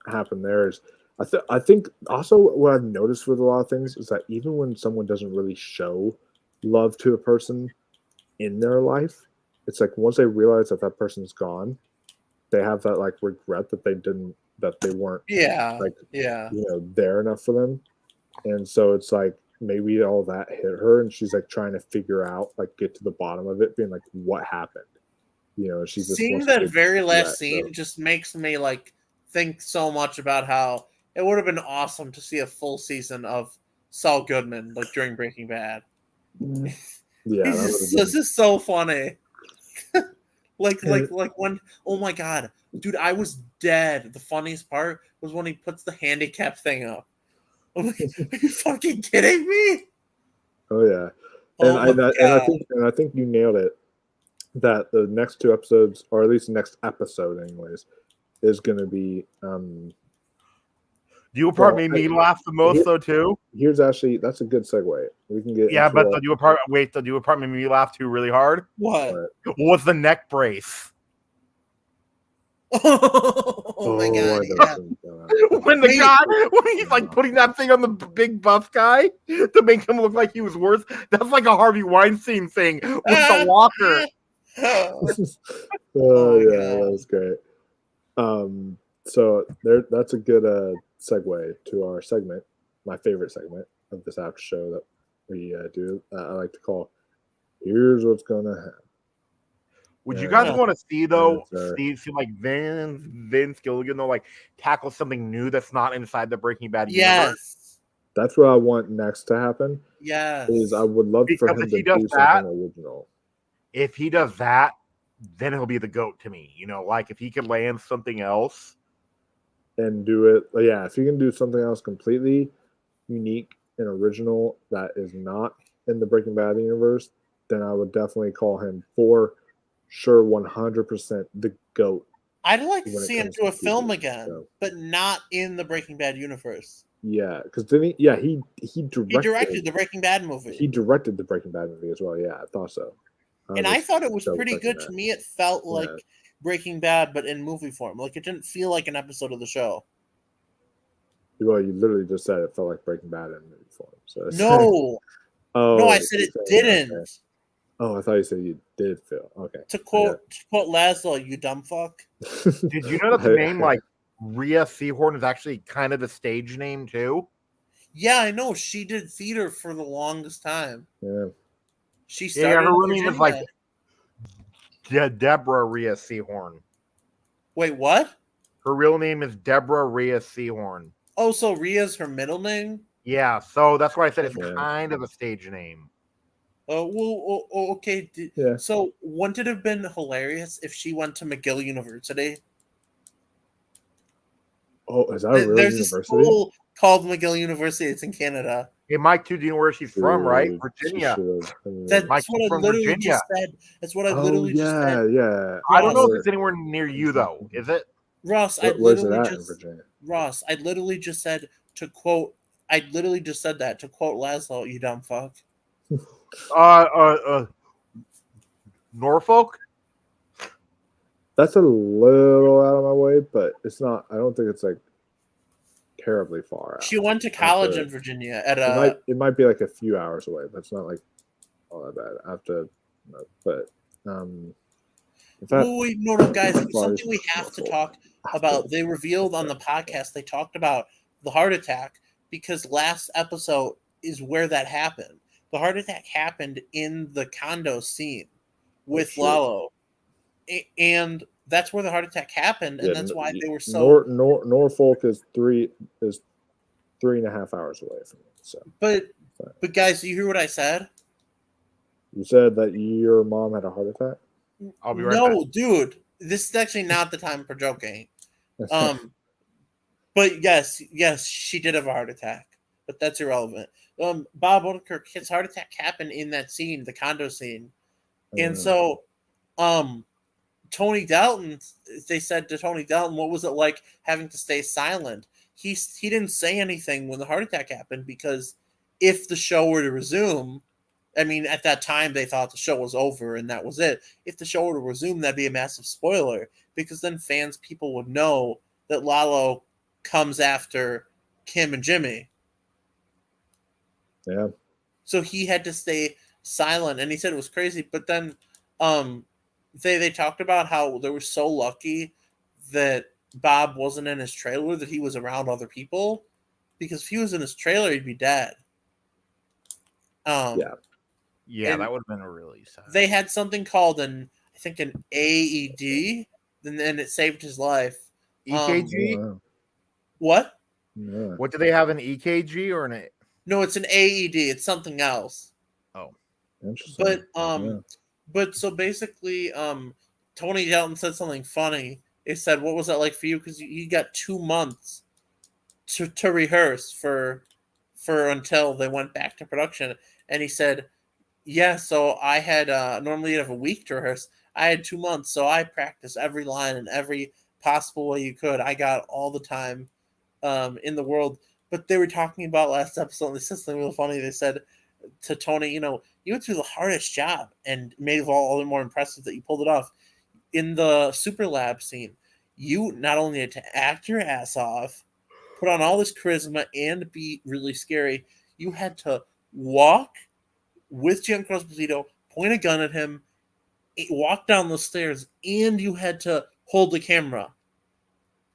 happened there is I think also what I've noticed with a lot of things is that even when someone doesn't really show love to a person in their life, it's like once they realize that that person's gone, they have that like regret that they weren't Yeah, like yeah. there enough for them, and so it's like maybe all that hit her and she's like trying to figure out like get to the bottom of it, being like what happened, she just Seeing wants to that get very to last that, scene so. just makes me like think so much about how it would have been awesome to see a full season of Saul Goodman like during Breaking Bad. Yeah, that This would've been- is so funny. like And- when, oh my god, dude, I was dead. The funniest part was when he puts the handicap thing up. I'm like, are you fucking kidding me? oh yeah, Oh my and god. I think you nailed it. That the next two episodes, or at least the next episode, anyways, is going to be. Do you part made me laugh the most though too? Here's actually that's a good segue. We can get Yeah, into but the do a part made me laugh too really hard. What? Was the neck brace? Oh my god. Yeah. when he's like putting that thing on the big buff guy to make him look like he was worse. That's like a Harvey Weinstein thing with the locker. Oh yeah, that was great. So that's a good segue to our segment, my favorite segment of this after show that we do. I like to call "Here's What's Gonna Happen." Would you guys want to see though? Yes, See like Vince Gilligan though, like tackle something new that's not inside the Breaking Bad universe? Yes. That's what I want next to happen. Yes. Is I would love for Because him if to he does do that- something original. If he does that, then he'll be the GOAT to me. Like if he could land something else. And do it, yeah. If you can do something else completely unique and original that is not in the Breaking Bad universe, then I would definitely call him for sure 100% the GOAT. I'd like to when it see him comes do a to film TV, again, so. but not in the Breaking Bad universe. Yeah, because then he directed. He directed the Breaking Bad movie. He directed the Breaking Bad movie as well. Yeah, I thought so. And I thought it was so pretty Breaking good. To Bad. me, it felt like Yeah. Breaking Bad, but in movie form. Like it didn't feel like an episode of the show. Well, you literally just said it felt like Breaking Bad in movie form. So No, oh, no, I said it didn't. Okay. Oh, I thought you said you did feel okay. To quote Laszlo, "You dumb fuck." Did you know that the name like Rhea Seahorn is actually kind of a stage name too? Yeah, I know. She did theater for the longest time. Yeah. She started. her in real name is like Virginia. Deborah Rhea Seahorn. Wait, what? Her real name is Deborah Rhea Seahorn. Oh, so Rhea's her middle name? Yeah, so that's why I said it's Yeah. kind of a stage name. Okay. Yeah. So wouldn't it have been hilarious if she went to McGill University? Oh, is that a real There's university? a school called McGill University. It's in Canada. Hey, Mike, too, do you know where she's from, right? Dude, Virginia. That's Mike's what I from literally Virginia. just said. That's what I literally just said. Yeah. I don't know if it's anywhere near you, though. Is it? Ross, I Where's it literally at in just Virginia? Ross, I literally just said to quote. I literally just said that to quote Laszlo. You dumb fuck. Norfolk. That's a little out of my way, but it's not. I don't think it's like terribly far out. She went to college in Virginia at It might be like a few hours away, but it's not like all that bad. I have to, but in fact, no, guys. how far Something is we have to Norfolk? talk about. They revealed on the podcast. They talked about the heart attack because last episode is where that happened. The heart attack happened in the condo scene with Lalo, and that's where the heart attack happened, and that's why they were so. Norfolk is 3.5 hours away from me. So, but guys, you hear what I said? You said that your mom had a heart attack. I'll be right back. No, dude, this is actually not the time for joking. But yes, she did have a heart attack, but that's irrelevant. Bob Odenkirk, his heart attack happened in that scene, the condo scene, and so, Tony Dalton. They said to Tony Dalton, "What was it like having to stay silent?" He didn't say anything when the heart attack happened because if the show were to resume, I mean, at that time they thought the show was over and that was it. If the show were to resume, that'd be a massive spoiler because then people would know that Lalo comes after Kim and Jimmy. Yeah. So he had to stay silent, and he said it was crazy. But then, they talked about how they were so lucky that Bob wasn't in his trailer, that he was around other people, because if he was in his trailer, he'd be dead. Yeah, that would have been a really sad. They had something called an AED, and then it saved his life. EKG. What? Yeah. What do they have, an EKG or an? No, it's an AED. It's something else. Oh, interesting. But so basically, Tony Dalton said something funny. He said, "What was that like for you?" Because you got 2 months to rehearse for until they went back to production. And he said, "Yeah, so I had normally you'd have a week to rehearse. I had 2 months, so I practiced every line in every possible way you could. I got all the time in the world." But they were talking about last episode, and they said something real funny. They said to Tony, you went through the hardest job and made it all the more impressive that you pulled it off. In the Super Lab scene, you not only had to act your ass off, put on all this charisma, and be really scary, you had to walk with Giancarlo Esposito, point a gun at him, walk down the stairs, and you had to hold the camera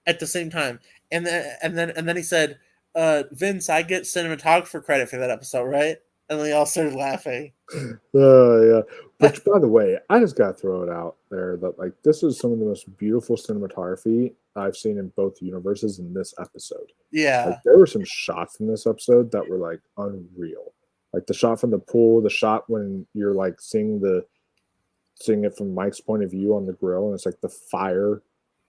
at the same time. And then he said, "Vince, I get cinematographer credit for that episode, right?" And they all started laughing. Yeah. Which, by the way, I just gotta throw it out there that like this is some of the most beautiful cinematography I've seen in both universes in this episode. Yeah. Like there were some shots in this episode that were like unreal. Like the shot from the pool, the shot when you're like seeing it from Mike's point of view on the grill, and it's like the fire.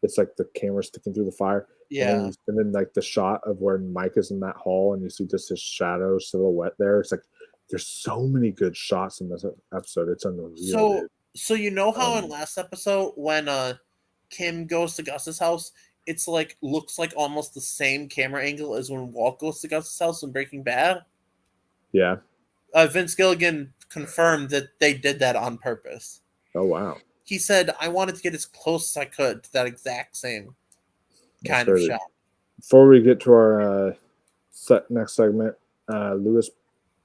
It's like the camera sticking through the fire. Yeah. And then like the shot of where Mike is in that hall and you see just his shadow silhouette there. It's like there's so many good shots in this episode. It's unreal. So you know how in last episode when Kim goes to Gus's house, it's like looks like almost the same camera angle as when Walt goes to Gus's house in Breaking Bad? Yeah. Vince Gilligan confirmed that they did that on purpose. Oh wow. He said, "I wanted to get as close as I could to that exact same kind of shot." Before we get to our next segment, Lewis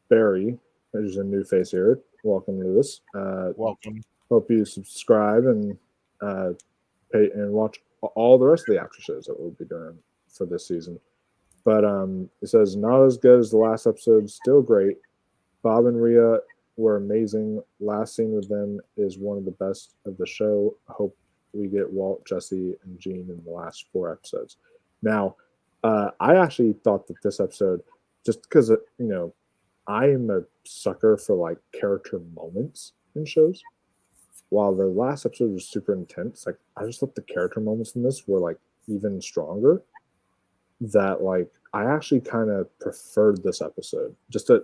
Berry, there's a new face here. Welcome, Lewis. Welcome. Hope you subscribe and pay and watch all the rest of the after shows that we'll be doing for this season. But it says not as good as the last episode, still great. Bob and Rhea were amazing. Last scene with them is one of the best of the show. Hope we get Walt, Jesse, and Gene in the last 4 episodes. Now, I actually thought that this episode, just because I am a sucker for like character moments in shows. While the last episode was super intense, like I just thought the character moments in this were like even stronger. That like I actually kind of preferred this episode, just a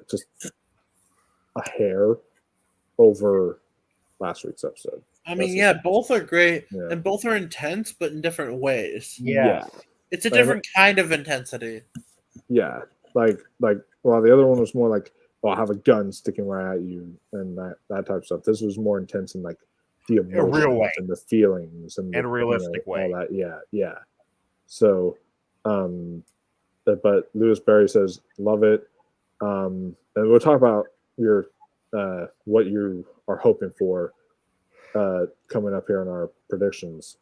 hair over last week's episode. I mean, yeah, both are great, Yeah. and both are intense, but in different ways. Yeah. It's a different kind of intensity. Yeah, like well, the other one was more like, oh, I have a gun sticking right at you and that type of stuff. This was more intense in like the emotions way. and the feelings and In a the, realistic way. all that. Yeah. So, but Lewis Berry says love it, and we'll talk about your what you are hoping for coming up here in our predictions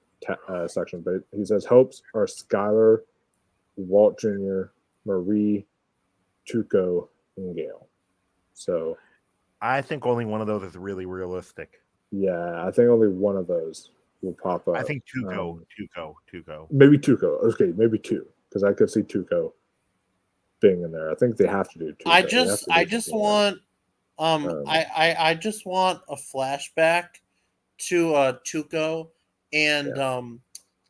section. But he says hopes are Skylar, Walt Jr., Marie, Tuco, and Gale. So I think only one of those is really realistic. yeah, I think only one of those will pop up. I think Tuco. Maybe Tuco. Okay, maybe two, because I could see Tuco being in there. I think they have to do Tuco. I just want I just want a flashback to Tuco and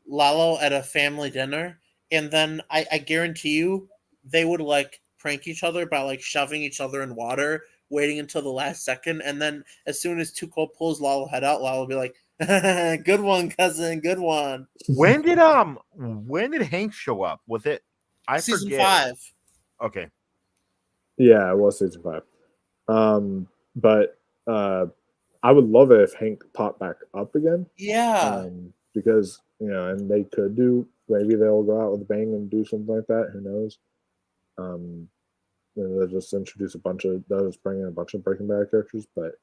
Lalo at a family dinner, and then I guarantee you they would like prank each other by like shoving each other in water, waiting until the last second, and then as soon as Tuco pulls Lalo head out, Lalo will be like, "Good one, cousin, good one." When did Hank show up? Was it Season forget. 5? Okay. Yeah, it was season 5. But I would love it if Hank popped back up again. Yeah. Because and they could do, maybe they'll go out with a bang and do something like that. Who knows? They'll just introduce a bunch of those, bring in a bunch of Breaking Bad characters. But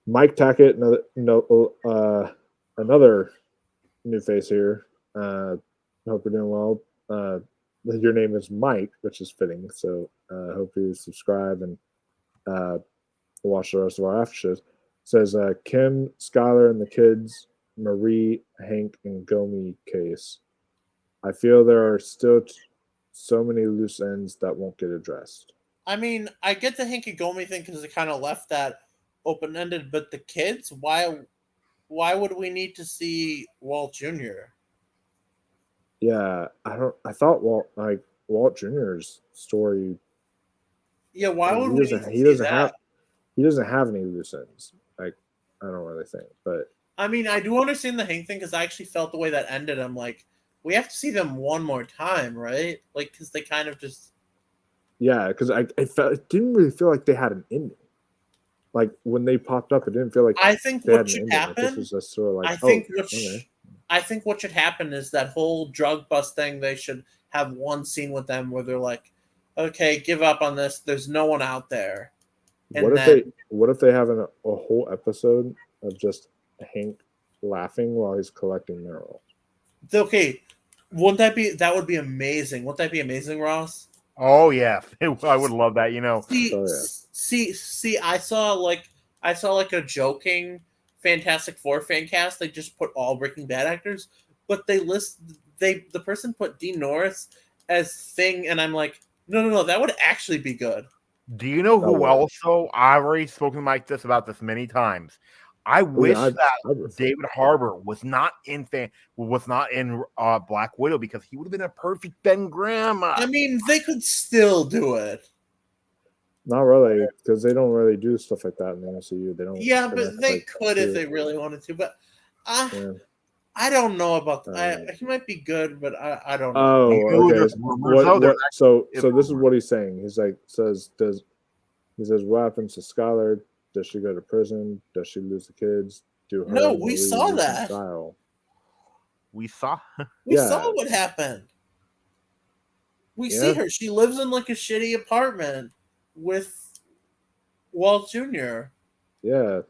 Mike Tackett, another new face here. Hope you're doing well. Your name is Mike, which is fitting. So hope you subscribe and watch the rest of our after shows. Says Kim, Skylar, and the kids, Marie, Hank, and Gomi case. I feel there are still so many loose ends that won't get addressed. I mean, I get the Hank and Gomi thing because it kind of left that open ended, but the kids, why would we need to see Walt Jr.? Yeah, I thought Walt Jr.'s story. Yeah, why would we? He doesn't have any loose ends. Like, I don't really think, but I mean, I do understand the Hank thing because I actually felt the way that ended. I'm like, we have to see them one more time, right? Like, because they kind of just. Yeah, because it didn't really feel like they had an ending. Like when they popped up, it didn't feel like. I think what should happen. This was just sort of like. I think what should happen is that whole drug bust thing. They should have one scene with them where they're like, "Okay, give up on this. There's no one out there." And what if they have a whole episode of just Hank laughing while he's collecting minerals? Okay, that would be amazing. Wouldn't that be amazing, Ross? Oh yeah, I would love that. See, I saw like a joking Fantastic Four fan cast. They just put all Breaking Bad actors, but the person put Dean Norris as Thing, and I'm like, no, that would actually be good. Do you know who also? I've already spoken to Mike about this many times. I wish that David Harbour was not in Black Widow, because he would have been a perfect Ben Grimm. I mean, they could still do it. Not really, because they don't really do stuff like that in the MCU. They don't. Yeah, but they could if they really wanted to. But I don't know about that. He might be good, but I don't know. Oh, okay. So this is what he's saying. He's like, says what happens to Skylar? Does she go to prison? Does she lose the kids? We saw that. We saw what happened. We see her. She lives in like a shitty apartment with Walt Jr. Yeah.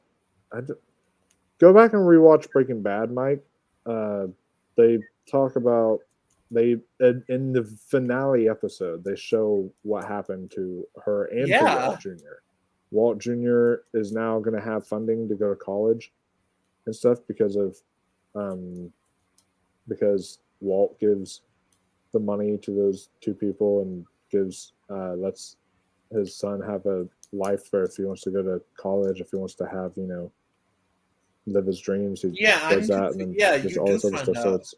Go back and rewatch Breaking Bad, Mike. They talk about in the finale episode, they show what happened to her and to Walt Jr. Walt Jr. is now going to have funding to go to college and stuff because Walt gives the money to those two people and lets his son have a life where if he wants to go to college, if he wants to have, live his dreams, he does that, and then there's all this other stuff.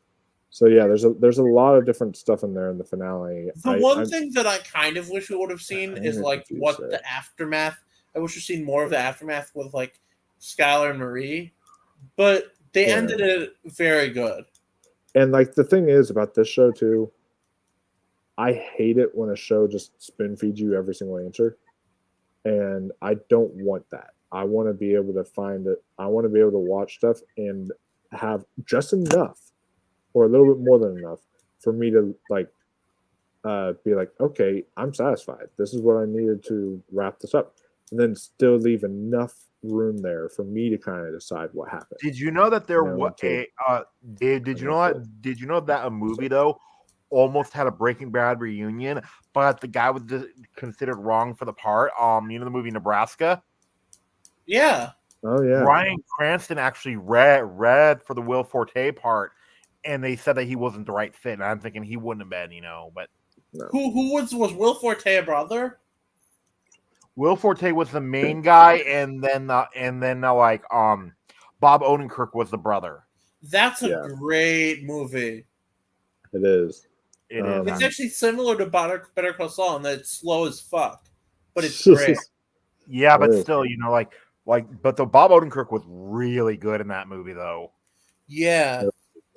So there's a lot of different stuff in there in the finale. The one thing that I kind of wish we would have seen is like what the aftermath. I wish we'd seen more of the aftermath with like Skylar and Marie, but they Yeah. ended it very good. And like the thing is about this show too, I hate it when a show just spoon feeds you every single answer. And I don't want that. I want to be able to find it. I want to be able to watch stuff and have just enough or a little bit more than enough for me to like be like, okay, I'm satisfied. This is what I needed to wrap this up. And then still leave enough room there for me to kind of decide what happened. Did you know that there No, was to- did you know that a movie though almost had a Breaking Bad reunion, but the guy was considered wrong for the part. You know the movie Nebraska? Yeah. Oh yeah. Bryan Cranston actually read for the Will Forte part, and they said that he wasn't the right fit. And I'm thinking he wouldn't have been, but No. Who was Will Forte a brother? Will Forte was the main guy, and then Bob Odenkirk was the brother. That's a Yeah. great movie. It is. It is. It's actually similar to Better Call Saul in that it's slow as fuck, but it's great. Yeah, but It is. still, but the Bob Odenkirk was really good in that movie, though. Yeah.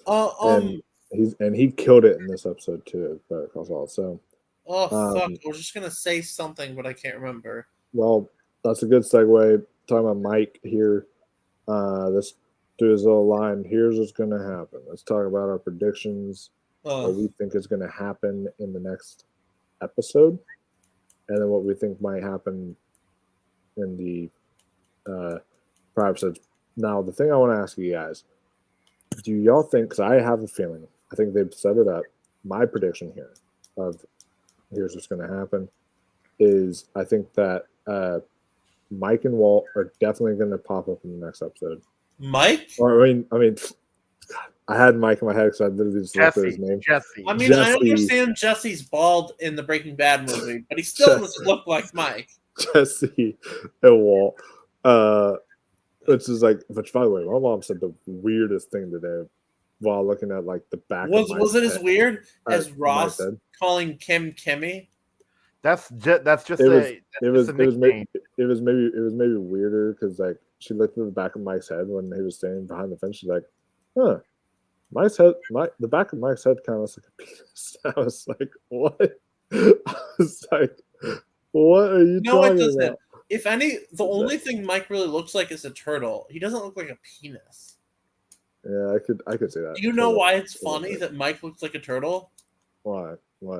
And he killed it in this episode too, Better Call Saul. So fuck! I was just gonna say something, but I can't remember. well, that's a good segue. Talking about Mike here. Let's do his little line. Here's what's gonna happen. Let's talk about our predictions. What we think is gonna happen in the next episode, and then what we think might happen in the prior episodes. Now, the thing I want to ask you guys: do y'all think? Because I have a feeling. I think they've set it up. My prediction here of here's what's going to happen is I think that Mike and Walt are definitely going to pop up in the next episode. Mike? Or I mean, I had Mike in my head because I literally just looked at his name. Jesse. I mean, I understand Jesse's bald in the Breaking Bad movie, but he still doesn't look like Mike. Jesse and Walt. Which is like, which by the way, my mom said the weirdest thing today while looking at like the back. Was it as weird as Ross head. calling Kim Kimmy? That's just it was maybe weirder because like she looked at the back of Mike's head when he was standing behind the fence. She's like, huh, the back of Mike's head kind of looks like a penis. I was like, what? I was like, what are you talking about? If any, the only thing Mike really looks like is a turtle. He doesn't look like a penis. Yeah, I could say that. Do you know why it's funny that Mike looks like a turtle? Why?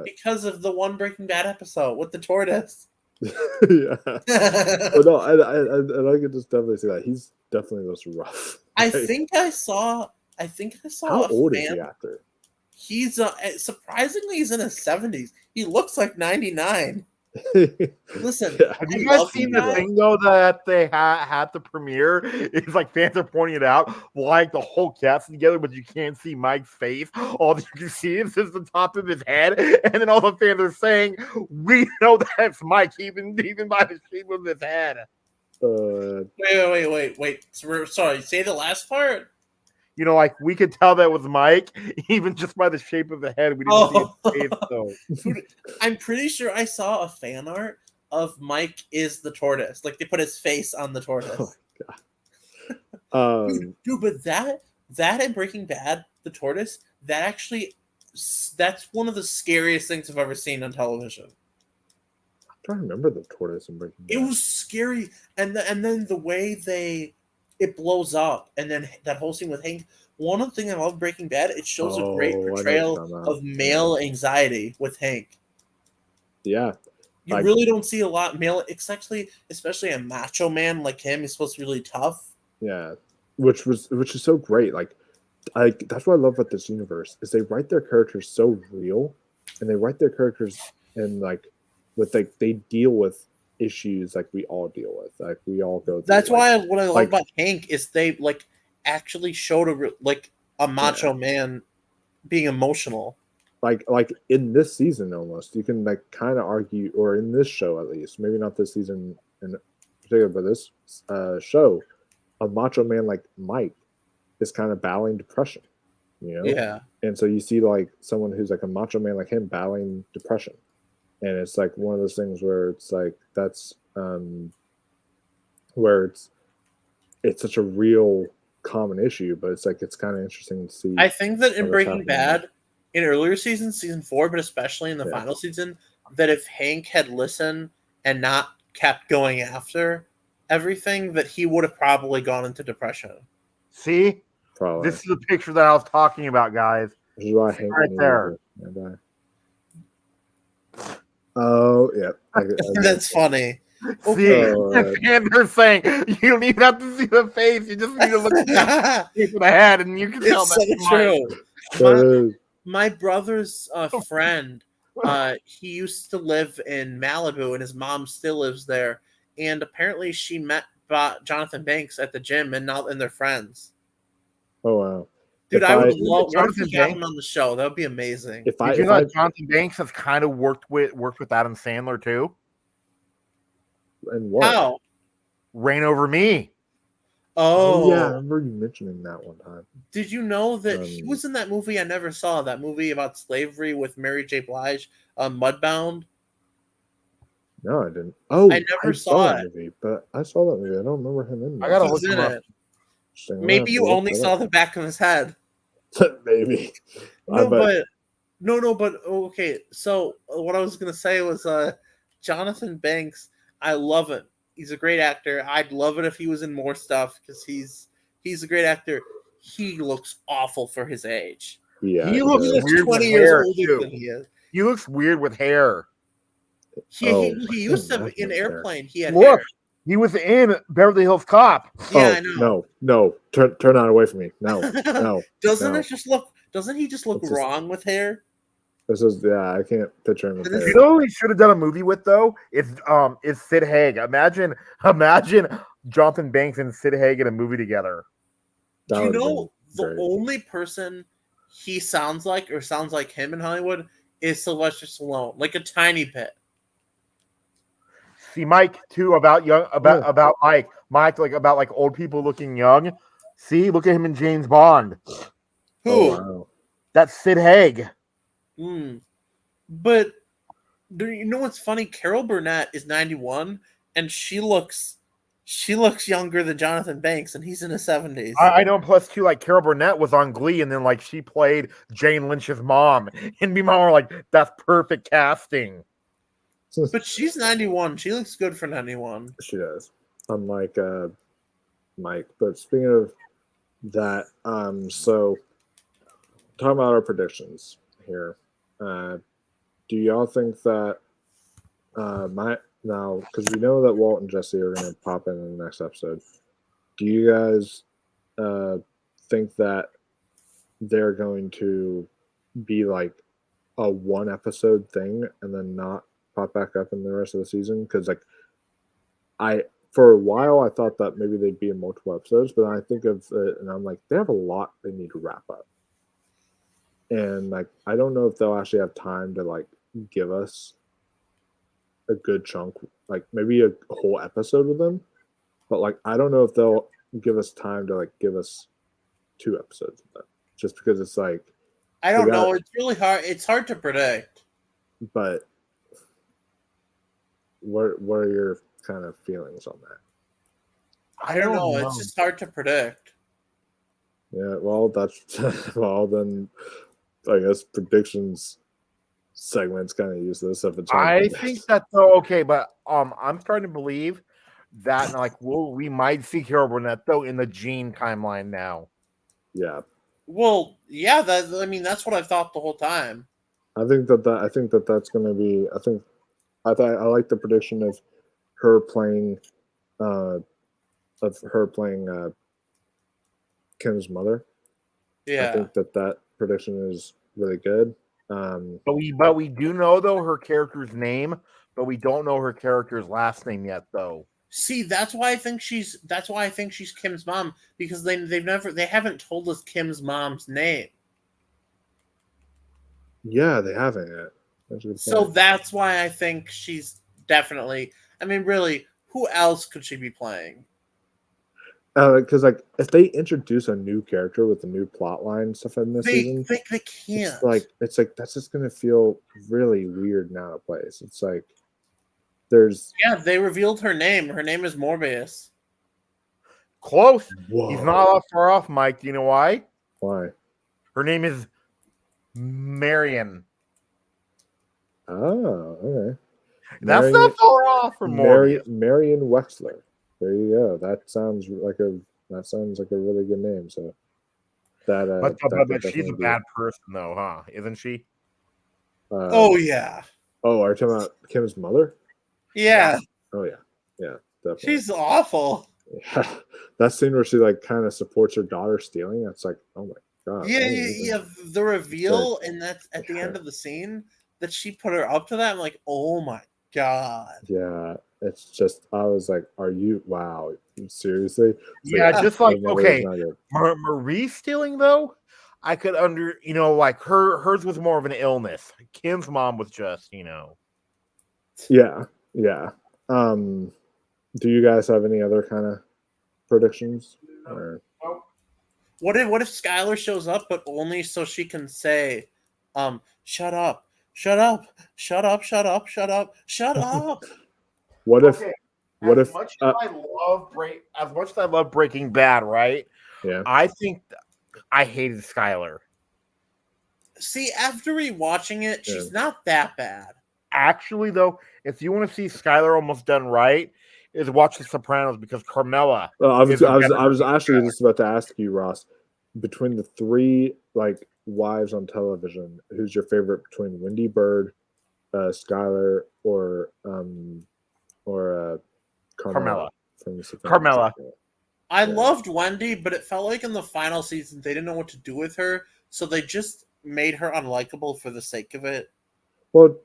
Because of the one Breaking Bad episode with the tortoise. Yeah. But no, I could just definitely say that he's definitely looks rough. I think I saw. How old is the actor? He's surprisingly he's in his 70s. He looks like 99. Listen, have you guys seen the thing though that they had the premiere? It's like fans are pointing it out, like the whole cast together, but you can't see Mike's face. All you can see is just the top of his head, and then all the fans are saying, "We know that's Mike, even by the shape of his head." Wait. Sorry, say the last part. Like we could tell that was Mike, even just by the shape of the head. We didn't see his face, though. I'm pretty sure I saw a fan art of Mike is the tortoise. Like they put his face on the tortoise. Oh, dude, but that in Breaking Bad, the tortoise, that's one of the scariest things I've ever seen on television. I'm trying to remember the tortoise in Breaking Bad. It was scary, and then the way it blows up, and then that whole scene with Hank. One of the things I love Breaking Bad, it shows a great portrayal of male anxiety with Hank. Yeah. You really don't see a lot of male, especially a macho man like him. He's supposed to be really tough. Yeah. Which is so great. Like that's what I love about this universe is they write their characters so real, and they write their characters and like with like they deal with issues like we all deal with, like we all go through. That's why what I love about Hank is they like actually showed a macho man being emotional. Like in this season, almost you can like kind of argue, or in this show at least, maybe not this season in particular, but this show, a macho man like Mike is kind of battling depression, Yeah. And so you see like someone who's like a macho man like him battling depression. And it's like one of those things where it's like that's where it's such a real common issue, but it's like it's kind of interesting to see. I think that in what's Breaking happening. Bad, in earlier seasons, season 4, but especially in the Yeah. final season, that if Hank had listened and not kept going after everything, that he would have probably gone into depression. See, Probably. this is the picture that I was talking about, guys. This is why Hank Right needed there. to Oh yeah, That's funny. See, Okay. and they're saying you don't even have to see the face; you just need to look at the shape of the head, and you can tell It's that's so Mike. true. That is. My brother's friend, he used to live in Malibu, and his mom still lives there. And apparently, she met Jonathan Banks at the gym, and now and they're friends. Oh wow. Dude, If I would I- love. What if Jonathan we got Banks? him on the show? That would be amazing. If I Did you if know I that Jonathan Banks has kind of worked with Adam Sandler too? and what? How? Reign Over Me. Oh, Yeah, I remember you mentioning that one time. did you know that he Um, was in that movie I never saw? That movie about slavery with Mary J. Blige, Mudbound. No, I didn't. Oh, I never saw that it. movie, but I saw that movie. I don't remember him in I there. gotta He's look in him up. it. Interesting. I'm gonna have Maybe to you look only that saw up. the back of his head. Maybe. No, bet. but okay. So what I was gonna say was, Jonathan Banks. I love it. He's a great actor. I'd love it if he was in more stuff because he's a great actor. He looks awful for his age. Yeah, He looks He looks weird 20 with years hair older too. than he is. He looks weird with hair. He I used can't to imagine in his hair. Airplane. He had Look, hair. he was in Beverly Hills Cop. Yeah, I know. No. Turn that away from me. No. Doesn't no. it just look? Doesn't he just look It's just- wrong with hair? This is I can't picture him with It is- hair. You know who he should have done a movie with though? Is Sid Haig. Imagine Jonathan Banks and Sid Haig in a movie together. That Do you would've been know the great. only person he sounds like or sounds like him in Hollywood is Sylvester Stallone, like a tiny bit. See Mike too about Mike about like old people looking young. See, look at him in James Bond. Who? Oh, wow. That's Sid Haig. But you know what's funny? Carol Burnett is 91, and she looks younger than Jonathan Banks, and he's in his 70s. I know. Plus, too, like Carol Burnett was on Glee, and then like she played Jane Lynch's mom, and me mom were like, "That's perfect casting." But she's 91. She looks good for 91. She does. Unlike Mike. But speaking of that, so talking about our predictions here. Do y'all think that now, because we know that Walt and Jesse are going to pop in the next episode, do you guys think that they're going to be like a one episode thing and then not pop back up in the rest of the season? Because like for a while I thought that maybe they'd be in multiple episodes, but I think of it and I'm like, they have a lot they need to wrap up, and like I don't know if they'll actually have time to like give us a good chunk, like maybe a whole episode with them, but like I don't know if they'll give us time to like give us 2 episodes of them, just because it's like I don't know. It's really hard. It's hard to predict. But what are your kind of feelings on that? I don't know. It's just hard to predict. Yeah, well, that's well then. I guess predictions segments kind of useless if it's. I think that's okay, but I'm starting to believe that like we might see Carol Burnett though in the Gene timeline now. Yeah. Well, yeah. That's what I've thought the whole time. I think that's going to be. I like the prediction of her playing, Kim's mother. Yeah. I think that prediction is really good. But we do know though her character's name, but we don't know her character's last name yet though. See, that's why I think she's Kim's mom, because they haven't told us Kim's mom's name. Yeah, they haven't yet. So that's why I think she's definitely. I mean, really, who else could she be playing? Because like if they introduce a new character with a new plot line stuff in this season, they can't. It's like that's just gonna feel really weird and out of place. It's like there's they revealed her name. Her name is Morbius. Close. Whoa. He's not that far off, Mike. Do you know why? Why? Her name is Marion. Oh, okay. That's not far off from Morbius. Marion Wexler. There you go. That sounds like a really good name. So that But could she's a definitely be bad person, though, huh? Isn't she? Oh yeah, Oh, are you talking about Kim's mother? yeah. Oh yeah, yeah, definitely. She's awful. Yeah. That scene where she like kind of supports her daughter stealing. That's like, oh my god. Yeah. The reveal, and that's at the end of the scene that she put her up to that. I'm like, oh my god. Yeah, it's just I was like, are you? Wow, seriously? It's Yeah, just like that okay, is not good. Marie stealing though. I could like hers was more of an illness. Kim's mom was just, Yeah, yeah. Do you guys have any other kind of predictions? Or What if Skylar shows up, but only so she can say, shut up, shut up, shut up, shut up, shut up, shut up. what if? What as if? much as as much as I love Breaking Bad, right? Yeah. I think I hated Skylar. See, after rewatching it, she's not that bad. Actually, though, if you want to see Skylar almost done right, is watch The Sopranos because Carmela. I was actually just about to ask you, Ross. Between the three like wives on television, who's your favorite between Wendy Bird, Skylar, or Carmela from The Sopranos? Carmela. I loved Wendy, but it felt like in the final season they didn't know what to do with her, so they just made her unlikable for the sake of it. Well,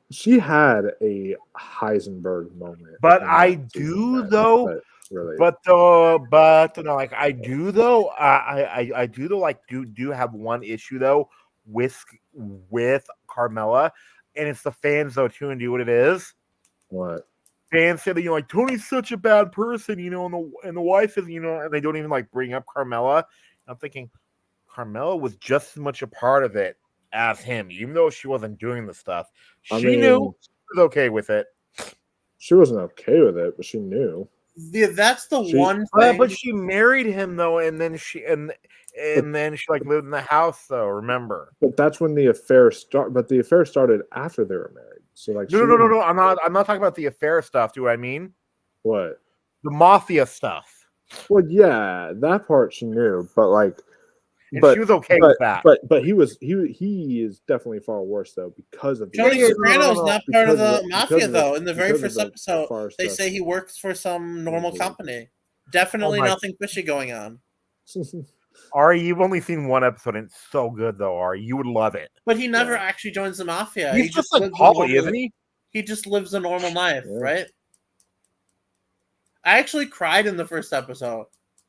she had a Heisenberg moment, but I do though. Really, like I do though. I do though. Like do have one issue though with Carmela, and it's the fans though too. And do what it is. What? Fans say that like Tony's such a bad person, and the wife is, and they don't even like bring up Carmela. I'm thinking Carmela was just as much a part of it as him, even though she wasn't doing the stuff. She knew she was okay with it. She wasn't okay with it, but she knew. Yeah, that's the one thing. But she married him though, and then she like lived in the house though. Remember? But that's when the affair started. But the affair started after they were married. So like, no. I'm not talking about the affair stuff. Do I mean what? The mafia stuff. Well, yeah, that part she knew, but like, she was okay with that. But he is definitely far worse though because of the Tony Soprano's not part of the mafia though. In the very first episode, they say he works for some normal company. Definitely nothing fishy going on. Ari, you've only seen one episode, and it's so good though. Ari, you would love it. But he never actually joins the mafia. He's just like Polly, isn't he? He just lives a normal life, right? I actually cried in the first episode.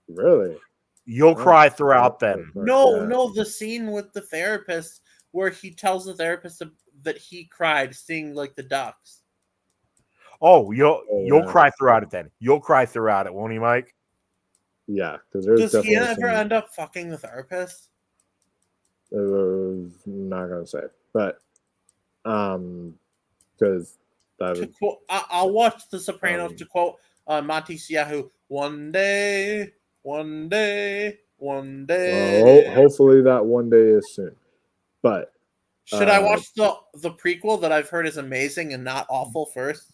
Really? You'll cry throughout then. No, the scene with the therapist where he tells the therapist that he cried seeing like the ducks. Oh, you'll cry throughout it then. You'll cry throughout it, won't you, Mike? Yeah, because does he ever end up fucking the therapist? Not gonna say, but because I'll watch The Sopranos to quote Monty Yahoo. One day. Well, hopefully that one day is soon. But should I watch the prequel that I've heard is amazing and not awful first?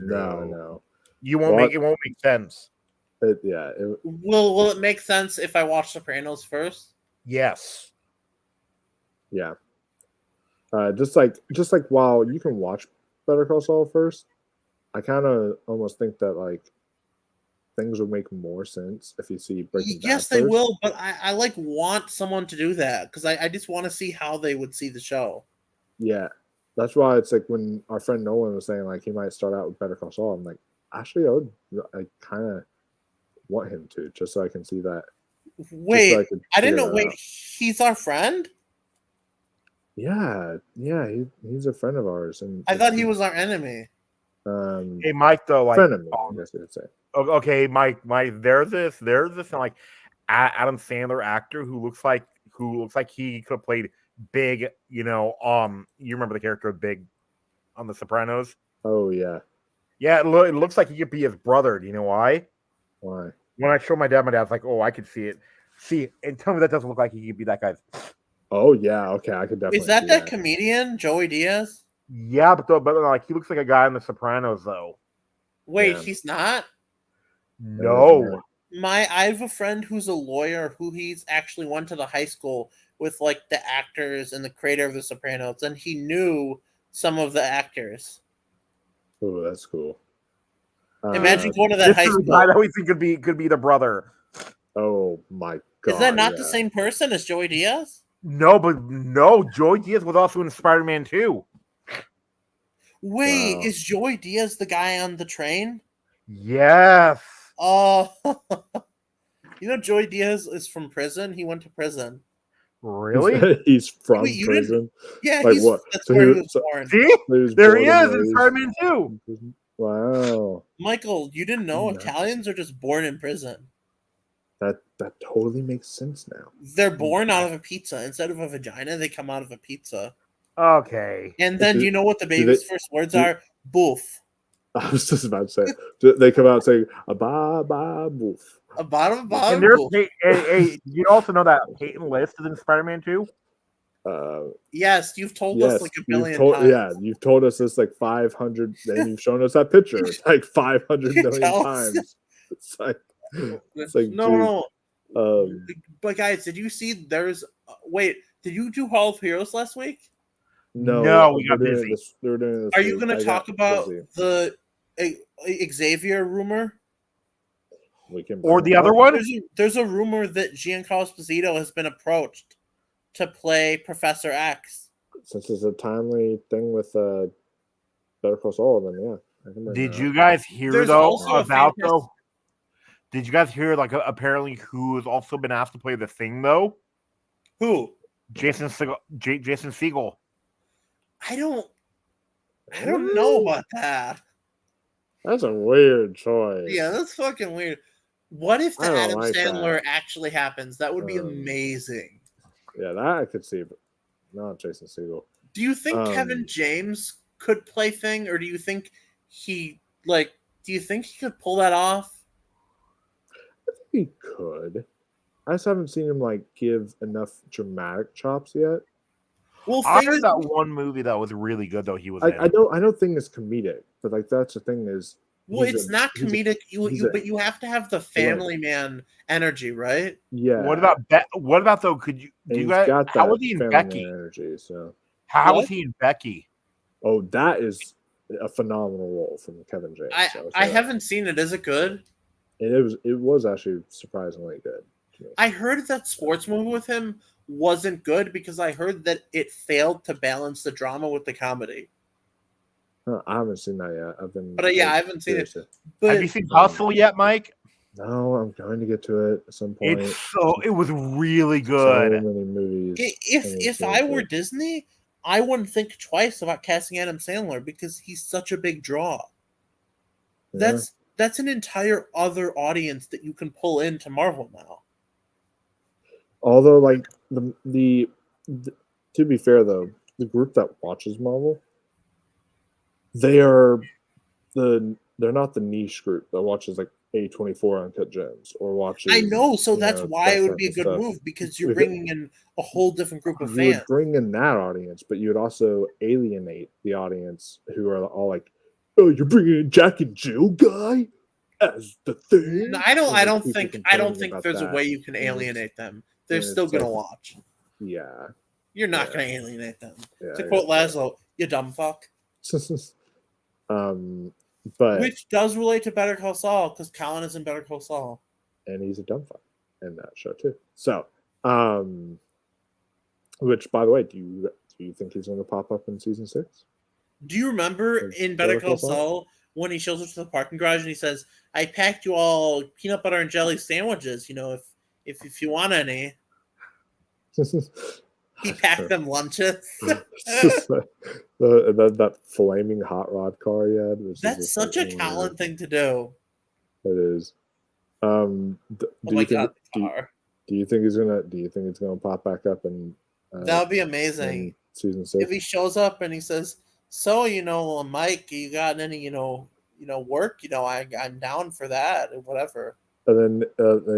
No. You won't it won't make sense. Will it make sense if I watch Sopranos first? Yes. Yeah. Just like while you can watch Better Call Saul first, I kind of almost think that like things would make more sense if you see Breaking Bad. Yes, they will, but I like want someone to do that because I just want to see how they would see the show. Yeah, that's why it's like when our friend Nolan was saying like he might start out with Better Call Saul. I'm like, actually, I kind of want him to just so I can see that. Wait, so I didn't know. Wait, he's our friend. Yeah, he's a friend of ours, and I thought he was our enemy. Hey, Mike, though, like, friend of me, I guess you'd say. Okay, Mike, there's this like Adam Sandler actor who looks like he could have played Big. You remember the character of Big on The Sopranos? Oh yeah, yeah. It looks like he could be his brother. Do you know why? Why? When I showed my dad's like, "Oh, I could see it." See, and tell me that doesn't look like he could be that guy. Oh yeah, okay, I could definitely Is that see that that. comedian, Joey Diaz? Yeah, but like he looks like a guy in The Sopranos, though. Wait, Yeah. he's not? No. I have a friend who's a lawyer who he's actually went to the high school with like the actors and the creator of The Sopranos, and he knew some of the actors. Oh, that's cool. Imagine going to that This high is the school. guy that we think could be the brother. Oh my god! Is that not the yeah. same person as Joey Diaz? No, but no, Joey Diaz was also in Spider-Man 2. Wait, Wow. is Joey Diaz the guy on the train? Yes. Oh, Joey Diaz is from prison. He went to prison. Really? He's from Wait, you didn't? prison. Yeah, Like what? that's So where he he was born. See? he was There born he and is in raised Spider-Man 2. in prison? Wow, Michael, you didn't know No. Italians are just born in prison. that totally makes sense now. They're born out of a pizza. Instead of a vagina, they come out of a pizza. Okay. And then Do- you know what the do baby's they- first words do- are? Boof. I was just about to say they come out saying a ba ba boof. A bottom And bottom there's boof. you also know that Peyton List is in Spider-Man 2? Yes, you've told Yes, us like a billion times. you've told us this like 500, and you've shown us that picture like 500 million Tell us. times. It's like No. dude, But guys, did you see there's wait, did you do Hall of Heroes last week? No, we got they're doing busy. this. They were doing this. Are you week. going I to got talk about busy. the Xavier rumor? We can Or bring the it other up. one? There's a rumor that Giancarlo Esposito has been approached to play Professor X. Since it's a timely thing with Better Call Saul, then yeah. I can bring Did that you up. guys hear There's though also a about fantastic- though? Did you guys hear like apparently who has also been asked to play the Thing though? Who? Jason Segel. I don't know about that. That's a weird choice. Yeah, that's fucking weird. What if the I don't Adam like Sandler that. actually happens? That would be amazing. Yeah, that I could see, but not Jason Segel. Do you think Kevin James could play Thing, or do you think he could pull that off? I think he could. I just haven't seen him like give enough dramatic chops yet. Well, I Thing heard is, that one movie that was really good though. He was in. I don't think it's comedic, but like that's the thing is. well, he's it's a- not he's a- comedic. he's a- But you have to have the family man energy, right? Yeah. What about though? Could you and do you he's guys? got How that was he in family Becky? man energy? So, How What? was he in Becky? oh, that is a phenomenal role from Kevin James. would say I that. haven't seen it. Is it good? And it was actually surprisingly good. I heard that sports movie with him wasn't good because I heard that it failed to balance the drama with the comedy. Huh, I haven't seen that yet. I've been. But yeah, I haven't seen it. curious. But Have you seen Hustle yet, Mike? No, I'm going to get to it at some point. It was really So good. many movies. if I were Disney, I wouldn't think twice about casting Adam Sandler because he's such a big draw. Yeah. That's an entire other audience that you can pull into Marvel now. Although, like the to be fair though, the group that watches Marvel, they're not the niche group that watches like A24 Uncut Gems or watches. I know, so you that's know, why that it would type be a of good stuff. move because you're bringing in a whole different group of You would fans. bring in that audience, but you would also alienate the audience who are all like, "Oh, you're bringing in Jack and Jill guy as the Thing." No, I don't People think complaining about there's a that. way you can And it's- alienate them. They're and still it's gonna like- watch. Yeah, You're not yeah. gonna alienate them. yeah. To quote Laszlo, you dumb fuck. But Which does relate to Better Call Saul because Colin is in Better Call Saul. and he's a dumb fuck in that show too. So, which by the way, do you think he's going to pop up in season 6? Do you remember in Better Call Saul when he shows up to the parking garage and he says, "I packed you all peanut butter and jelly sandwiches. You know, if you want any." He packed them lunches. that flaming hot rod car he had. Which That's is such a Colin thing to do. It is. Do you think it's gonna pop back up in? That would be amazing. In season 6. If he shows up and he says, "So, Mike, you got any, work? I'm down for that or whatever." And then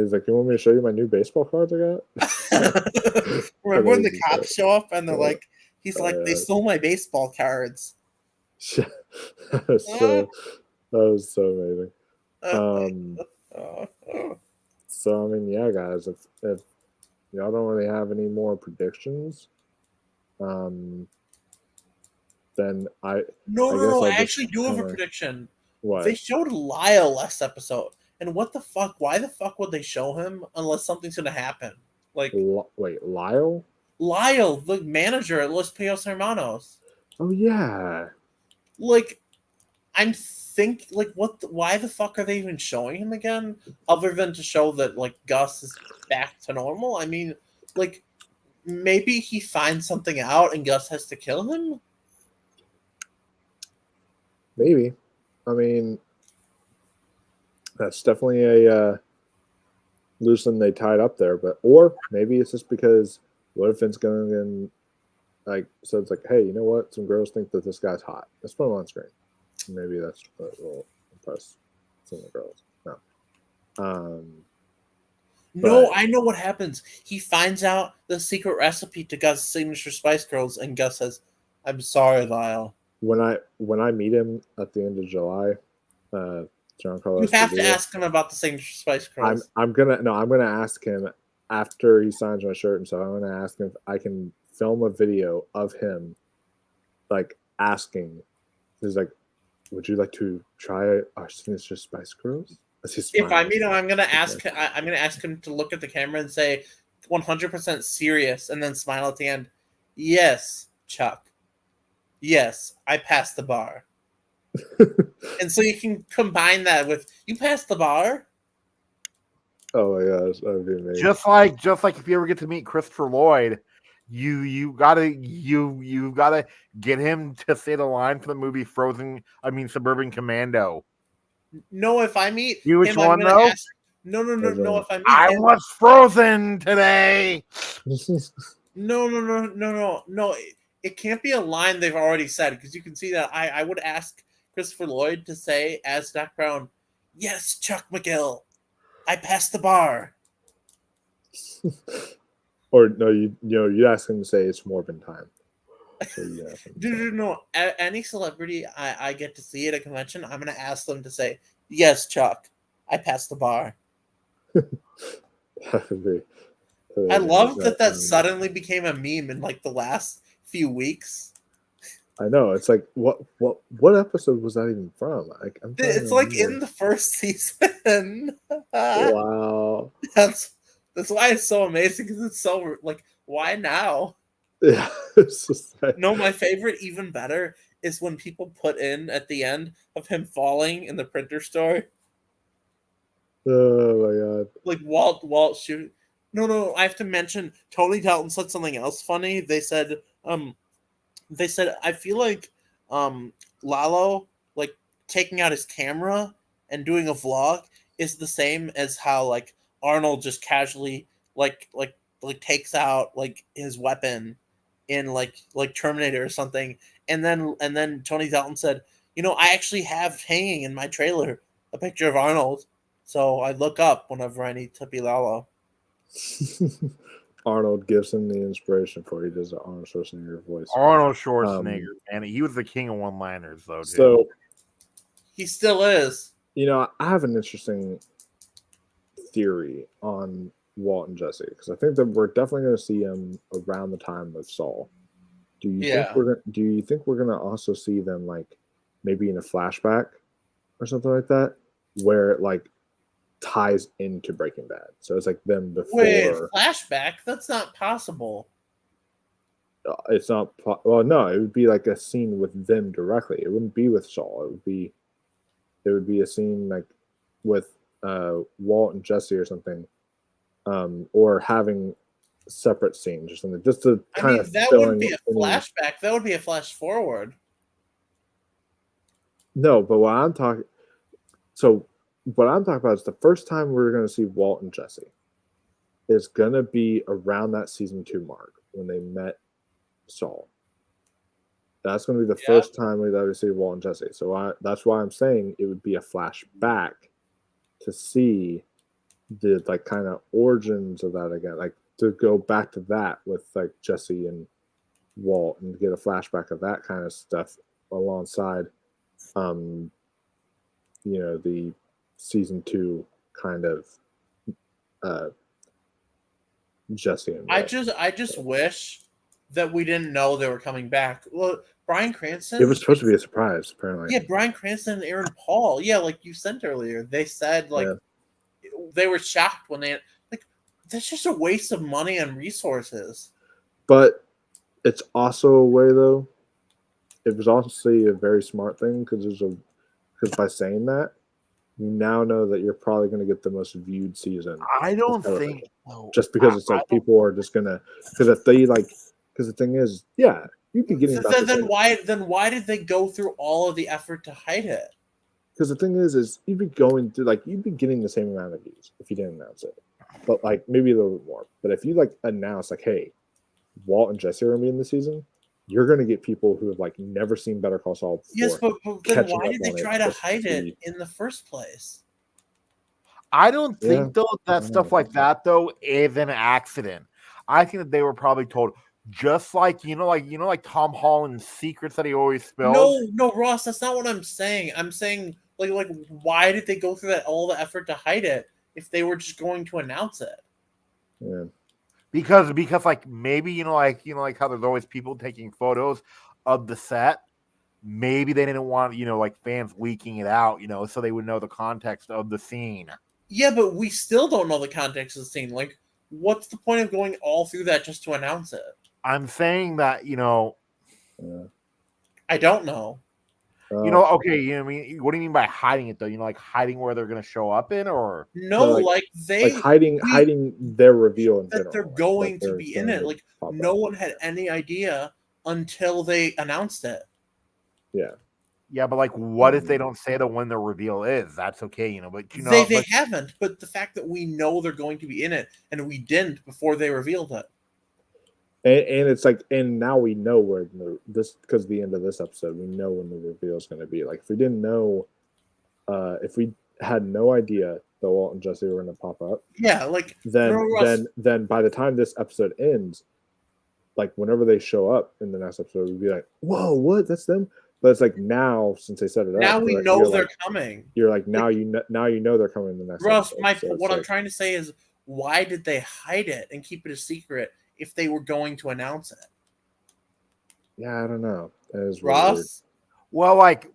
he's like, "You want me to show you my new baseball cards I got?" Remember when the Amazing cops shit. show up and they're Yeah. like, he's like, they stole my baseball cards. that was so amazing. So I mean, yeah, guys, if y'all don't really have any more predictions, then I No, I no, guess no. I'll I just actually do have a kinda prediction. what They showed Lyle last episode, and what the fuck? Why the fuck would they show him unless something's gonna happen? Like wait, Lyle? Lyle, the manager at Los Pios Hermanos. Oh yeah. Like why the fuck are they even showing him again? Other than to show that like Gus is back to normal. I mean, like maybe he finds something out and Gus has to kill him. Maybe. I mean, that's definitely a loose end they tied up there, but or maybe it's just because what if Vince going and like so it's like, hey, you know what? Some girls think that this guy's hot. Let's put him on screen. Maybe that's what will impress some of the girls. No. No, But I know what happens. He finds out the secret recipe to Gus' signature Spice Girls, and Gus says, "I'm sorry, Lyle." when I meet him at the end of July, Giancarlo You have to Esposito, ask him about the signature Spice Girls. I'm gonna ask him after he signs my shirt and stuff. I'm gonna ask him if I can film a video of him like asking. He's like, "Would you like to try our signature Spice Girls?" As he If I smiles. meet him, I'm gonna ask him to look at the camera and say, 100% serious, and then smile at the end. Yes, Chuck. Yes, I passed the bar. And so you can combine that with you passed the bar. Oh my gosh, that would be amazing. Just like if you ever get to meet Christopher Lloyd, you gotta get him to say the line for the movie Suburban Commando. No, if I meet You which him, I'm one gonna though? ask. No. If I meet I him, was frozen today. no. It can't be a line they've already said because you can see that I would ask Christopher Lloyd to say as Doc Brown, yes, Chuck McGill, I passed the bar. Or no, you ask him to say it's Morbin time. So No. Any celebrity I get to see at a convention, I'm gonna ask them to say, yes, Chuck, I passed the bar. That would be. I love that suddenly became a meme in like the last few weeks. I know. It's like what episode was that even from? Like It's like in the first season. Wow. That's why it's so amazing because it's so like why now? Yeah. It's just like, No, my favorite even better is when people put in at the end of him falling in the printer store. oh my god. Like Walt shoot. No, I have to mention Tony Dalton said something else funny. They said I feel like Lalo like taking out his camera and doing a vlog is the same as how like Arnold just casually like takes out like his weapon in like Terminator or something. And then Tony Dalton said, I actually have hanging in my trailer a picture of Arnold. So I look up whenever I need to be Lalo. Arnold gives him the inspiration for he does the Arnold Schwarzenegger voice. Arnold Schwarzenegger, and he was the king of one-liners, though. Too. So he still is. I have an interesting theory on Walt and Jesse because I think that we're definitely going to see him around the time of Saul. Do you think we're gonna also see them like maybe in a flashback or something like that where it like ties into Breaking Bad? So it's like them before. Wait, flashback? That's not possible. It's not. Well, no, it would be like a scene with them directly. It wouldn't be with Saul. It would be a scene like with Walt and Jesse or something, or having separate scenes or something, just to kind of that wouldn't be a flashback. That would be a flash forward. No, but what I'm talking about is the first time we're going to see Walt and Jesse is going to be around that season 2 mark when they met Saul. That's going to be the first time we ever see Walt and Jesse. So that's why I'm saying it would be a flashback to see the like kind of origins of that again, like to go back to that with like Jesse and Walt and get a flashback of that kind of stuff alongside, um, the season 2 kind of uh, Jesse and Walt. I just wish that we didn't know they were coming back. Well, Bryan Cranston. It was supposed to be a surprise, apparently. Yeah, Bryan Cranston and Aaron Paul. Yeah, like you sent earlier. They said like they were shocked when they like that's just a waste of money and resources. But it's also a way though. It was honestly a very smart thing because by saying that, you now know that you're probably going to get the most viewed season. I don't think so. Just because it's like people are just gonna because if they like because the thing is, yeah, you'd be getting then why did they go through all of the effort to hide it? Because the thing is you'd be going through like you'd be getting the same amount of views if you didn't announce it, but like maybe a little bit more. But if you like announce like, hey, Walt and Jesse are gonna be in the season, you're gonna get people who have like never seen Better Call Saul before. Yes, but then why did they try to hide it in the first place? I don't think though that stuff like that though is an accident. I think that they were probably told, just like like Tom Holland's secrets that he always spilled. No, Ross, that's not what I'm saying. I'm saying like why did they go through all the effort to hide it if they were just going to announce it? Yeah. Because like maybe like how there's always people taking photos of the set. Maybe they didn't want like fans leaking it out, so they would know the context of the scene. Yeah, but we still don't know the context of the scene. Like, what's the point of going all through that just to announce it? I'm saying that I don't know. Okay, I mean, what do you mean by hiding it though? Like hiding where they're going to show up in, or no, like hiding their reveal in that general, they're going to be in it. Like no one had any idea until they announced it. Yeah, but like, what if they don't say that when the reveal is? That's okay, but they haven't. But the fact that we know they're going to be in it and we didn't before they revealed it. And it's like, and now we know where this because the end of this episode, we know when the reveal is going to be. Like, if we didn't know, if we had no idea that Walt and Jesse were going to pop up, yeah, like then by the time this episode ends, like whenever they show up in the next episode, we'd be like, "Whoa, what? That's them." But it's like now, since they set it up, now we know they're coming. You're like now you know they're coming in the next. Russ, episode, what I'm trying to say is, why did they hide it and keep it a secret if they were going to announce it? Yeah, I don't know. Ross. Well, like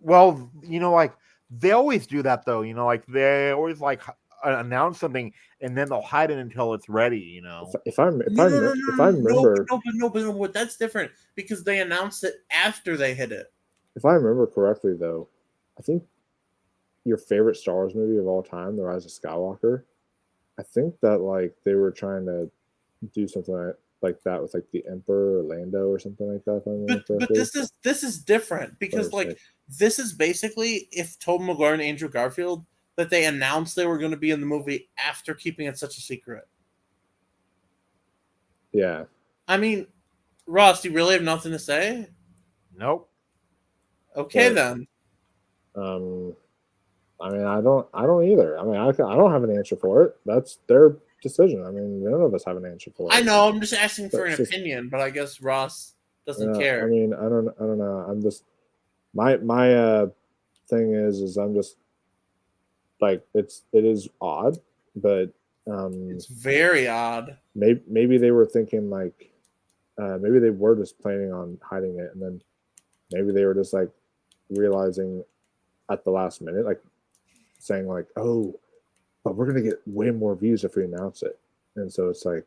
they always do that though. Like they always like announce something and then they'll hide it until it's ready. If I remember, no, that's different because they announced it after they hit it. If I remember correctly, though, I think your favorite Star Wars movie of all time, The Rise of Skywalker, I think that like they were trying to do something like that with like the Emperor or Lando or something like that. But this is different because like this is basically if Tobey Maguire and Andrew Garfield that they announced they were going to be in the movie after keeping it such a secret. Yeah. I mean, Ross, do you really have nothing to say? Nope. Okay, then. I mean, I don't either. I mean, I don't have an answer for it. That's their decision. I mean, none of us have an answer for it. I know. I'm just asking for an opinion, but I guess Ross doesn't care. I mean, I don't know. I'm just my thing is I'm just like it is odd, but it's very odd. Maybe they were thinking like maybe they were just planning on hiding it, and then maybe they were just like realizing at the last minute, like saying like, oh, but we're gonna get way more views if we announce it. And so it's like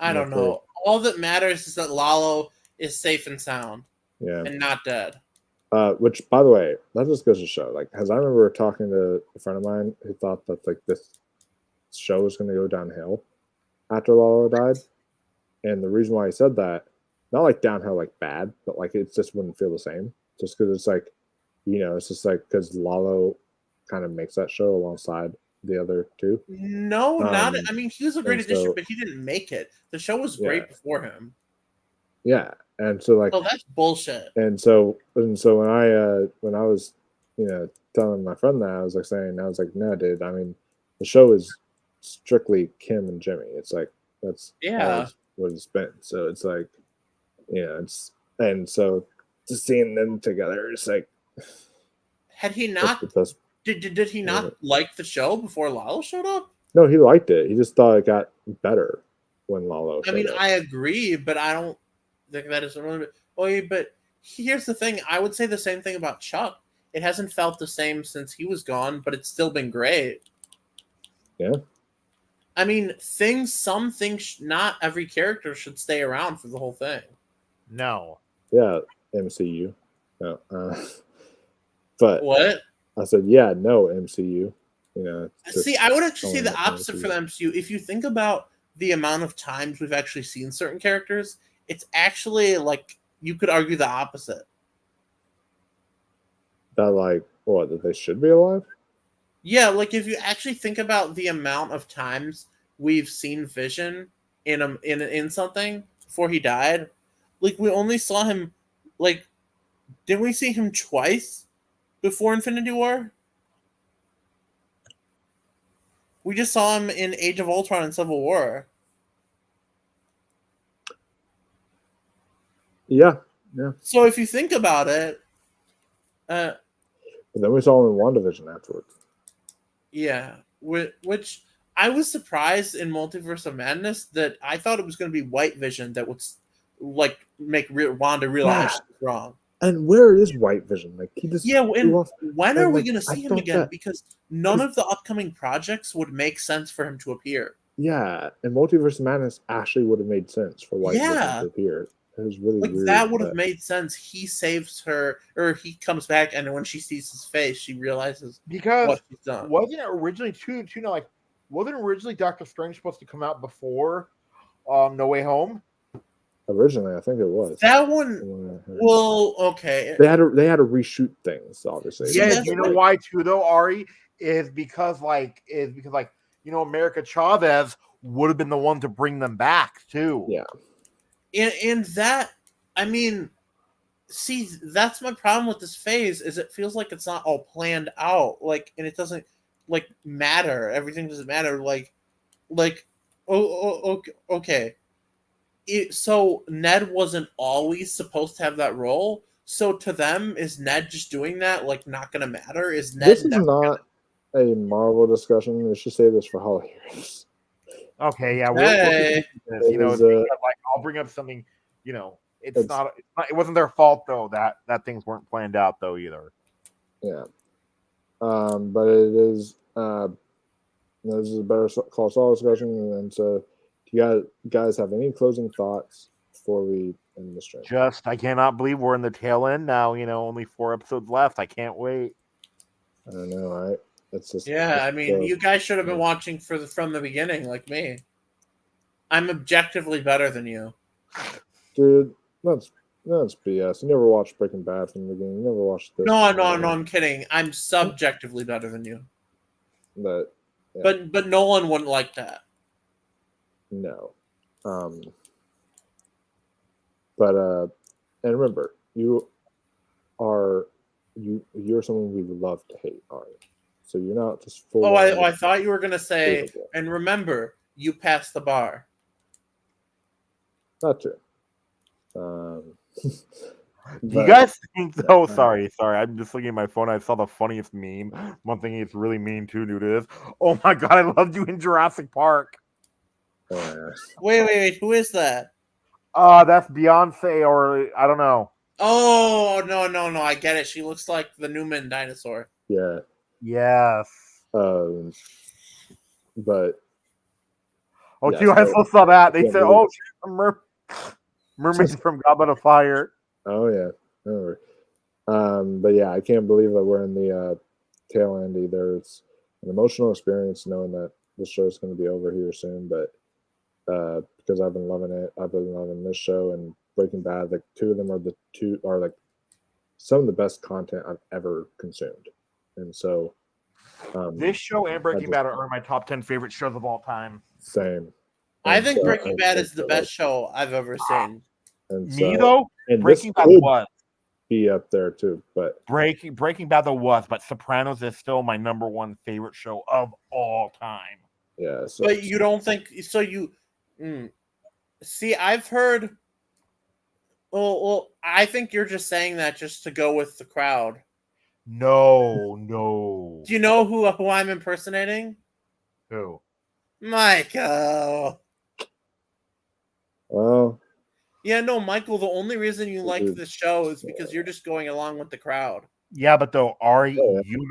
I don't know. All that matters is that Lalo is safe and sound. Yeah. And not dead. Which by the way, that just goes to show, like, because I remember talking to a friend of mine who thought that like this show was gonna go downhill after Lalo died. And the reason why he said that, not like downhill like bad, but like it just wouldn't feel the same. Just because it's like, it's just like because Lalo kind of makes that show alongside the other two. No, not. I mean, he was a great addition, but he didn't make it. The show was great before him. Yeah, and so like, oh, that's bullshit. And so when I was, telling my friend that, I was like saying, I was like, no, dude. I mean, the show is strictly Kim and Jimmy. It's like that's Yeah. always what it's been. So it's like, it's and so just seeing them together, it's like Had he that's not the best. did he not like the show before Lalo showed up? No, he liked it. He just thought it got better when Lalo showed I mean, up. I agree, but I don't think that is a little bit. Oh, but here's the thing: I would say the same thing about Chuck. It hasn't felt the same since he was gone, but it's still been great. Yeah. I mean, some things, not every character should stay around for the whole thing. No. Yeah, MCU. No, but What? I said, yeah, no MCU. See, I would actually say only the opposite for the MCU. If you think about the amount of times we've actually seen certain characters, it's actually like you could argue the opposite. That that they should be alive. Yeah, like if you actually think about the amount of times we've seen Vision in something before he died, like we only saw him, like, didn't we see him twice before Infinity War? We just saw him in Age of Ultron and Civil War. Yeah. So if you think about it, But then we saw him in WandaVision afterwards. yeah, which I was surprised in Multiverse of Madness that I thought it was going to be White Vision that would like make Wanda realize she was wrong. And where is White Vision? Like he just when are we going to I see him thought again? Because none of the upcoming projects would make sense for him to appear. Yeah, and Multiverse of Madness actually would have made sense for White Vision to appear. It was really weird. That would have made sense. He saves her, or he comes back, and when she sees his face, she realizes what he's done. Wasn't it originally wasn't originally Doctor Strange supposed to come out before No Way Home? Originally, I think it was that one. Well, okay. They had to reshoot things, obviously. Yeah, you know why too though, Ari? Is because America Chavez would have been the one to bring them back too. Yeah. And that, I mean, see, that's my problem with this phase is it feels like it's not all planned out, like, and it doesn't matter. Everything doesn't matter. Okay. So Ned wasn't always supposed to have that role. So to them, is Ned just doing that not going to matter? Is Ned? This is not a Marvel discussion. We should save this for Hall Heroes. Okay, yeah, I'll bring up something. It wasn't their fault though that things weren't planned out though either. Yeah, but it is. This is a better Call Saul discussion, and so do you guys have any closing thoughts before we end the stream? I cannot believe we're in the tail end now. Only 4 episodes left. I can't wait. I don't know, right? It's just you guys should have been watching from the beginning, like me. I'm objectively better than you, dude. That's BS. You never watched Breaking Bad from the beginning. You never watched this. No, I'm kidding. I'm subjectively better than you. But Nolan wouldn't like that. No. But and remember, you're someone we love to hate, Ari. So you're not just full. I thought you were gonna say, capable. And remember, you passed the bar. Not true. Do you guys think though? Sorry. I'm just looking at my phone. I saw the funniest meme. One thing it's really mean too, new to this. Oh my god, I loved you in Jurassic Park. Wait, who is that? That's Beyonce, or I don't know. Oh no, I get it. She looks like the Newman dinosaur. Yeah. Yes. But I also saw that. They said, "Oh, she's a mermaid from Goblet of Fire." Oh yeah. But yeah, I can't believe that we're in the tail end either. It's an emotional experience knowing that this show is going to be over here soon. But because I've been loving it, I've been loving this show and Breaking Bad. Like two of them are like some of the best content I've ever consumed. And so this show and Breaking Bad are my top 10 favorite shows of all time. Same. I think Breaking Bad is the best show I've ever seen. And me though, Breaking Bad was. be up there too. But Breaking Bad though was, but Sopranos is still my number one favorite show of all time. yeah. So, But you don't think so? See, I've heard. Well, I think you're just saying that just to go with the crowd. No. Do you know who I'm impersonating? Who? Michael. well, Yeah, no, Michael. The only reason you like the show is because you're just going along with the crowd. Yeah, but though Ari, Yeah. you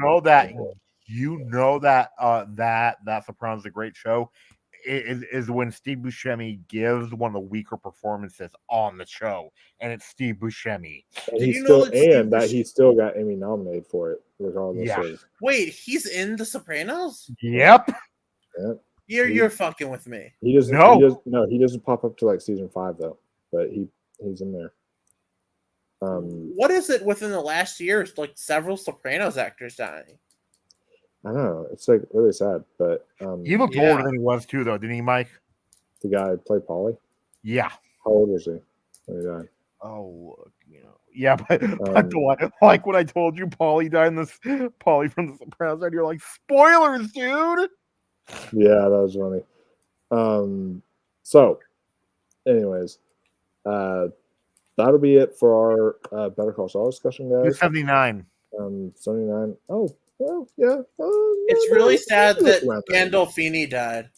know that that Sopranos is a great show. Is when Steve Buscemi gives one of the weaker performances on the show, and it's Steve Buscemi. and Do he you know still that he still got Emmy nominated for it, regardless Yeah. of. Wait, he's in The Sopranos? Yep. Yeah. You're fucking with me. He doesn't. No. He doesn't pop up to like season 5 though, but he's in there. What is it within the last year? Like several Sopranos actors dying. I don't know. It's like really sad, but He looked older than he was too, though, didn't he, Mike? the guy who played Paulie. Yeah. How old was he when he died? Oh, yeah, but like when I told you Paulie died in this, Paulie from The Sopranos, and you're like, spoilers, dude. Yeah, that was funny. So, anyways, that'll be it for our Better Call Saul discussion, guys. 79. 79. Oh, well, yeah. It's really sad that Gandolfini died.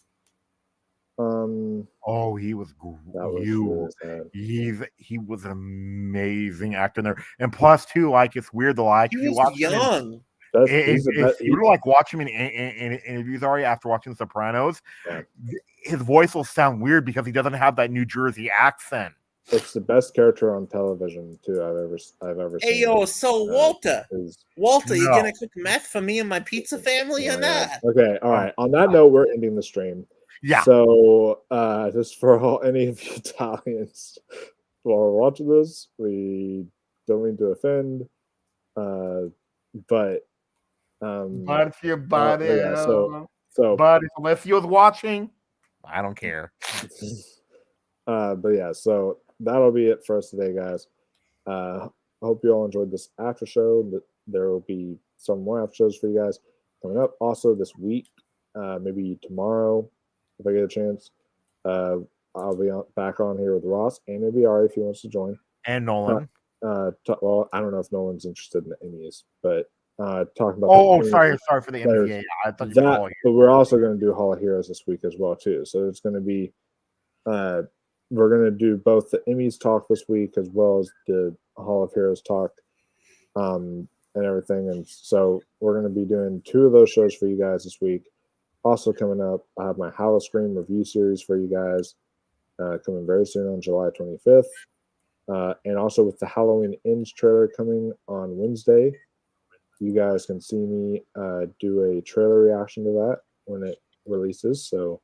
Oh, he was that was really sad. he was an amazing actor in there, and plus too, like it's weird though, like He if you was watch young. if you like watch him in interviews already after watching Sopranos, Yeah. his voice will sound weird because he doesn't have that New Jersey accent. It's the best character on television too I've ever seen. Hey yo, so Walter, you gonna cook meth for me and my pizza family or not? Okay, all right. On that note, we're ending the stream. Yeah. So just for any of you Italians who are watching this, we don't mean to offend, but your body. yeah, so but unless you was watching, I don't care. But yeah, so that'll be it for us today, guys. Hope you all enjoyed this after show. There will be some more after shows for you guys coming up. Also this week, maybe tomorrow, if I get a chance, I'll be back on here with Ross and maybe Ari if he wants to join. And Nolan. Well, I don't know if Nolan's interested in the Emmys, but talking about. Sorry for the Emmys. Yeah, I thought you were but we're also going to do Hall of Heroes this week as well too. So it's going to be. We're going to do both the Emmys talk this week as well as the Hall of Heroes talk and everything. And so we're going to be doing 2 of those shows for you guys this week. Also coming up, I have my Hollow Scream review series for you guys coming very soon on July 25th. And also with the Halloween Ends trailer coming on Wednesday, you guys can see me do a trailer reaction to that when it releases. So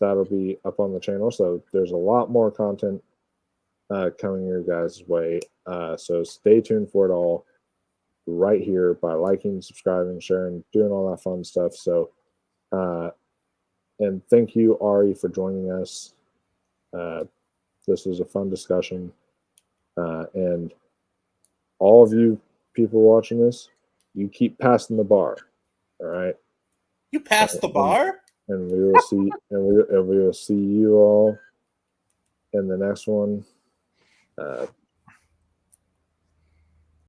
that'll be up on the channel. So there's a lot more content coming your guys' way. So stay tuned for it all right here by liking, subscribing, sharing, doing all that fun stuff. So, and thank you, Ari, for joining us. This was a fun discussion. And all of you people watching this, you keep passing the bar. All right. You passed the bar? And we will see, and we will see you all in the next one.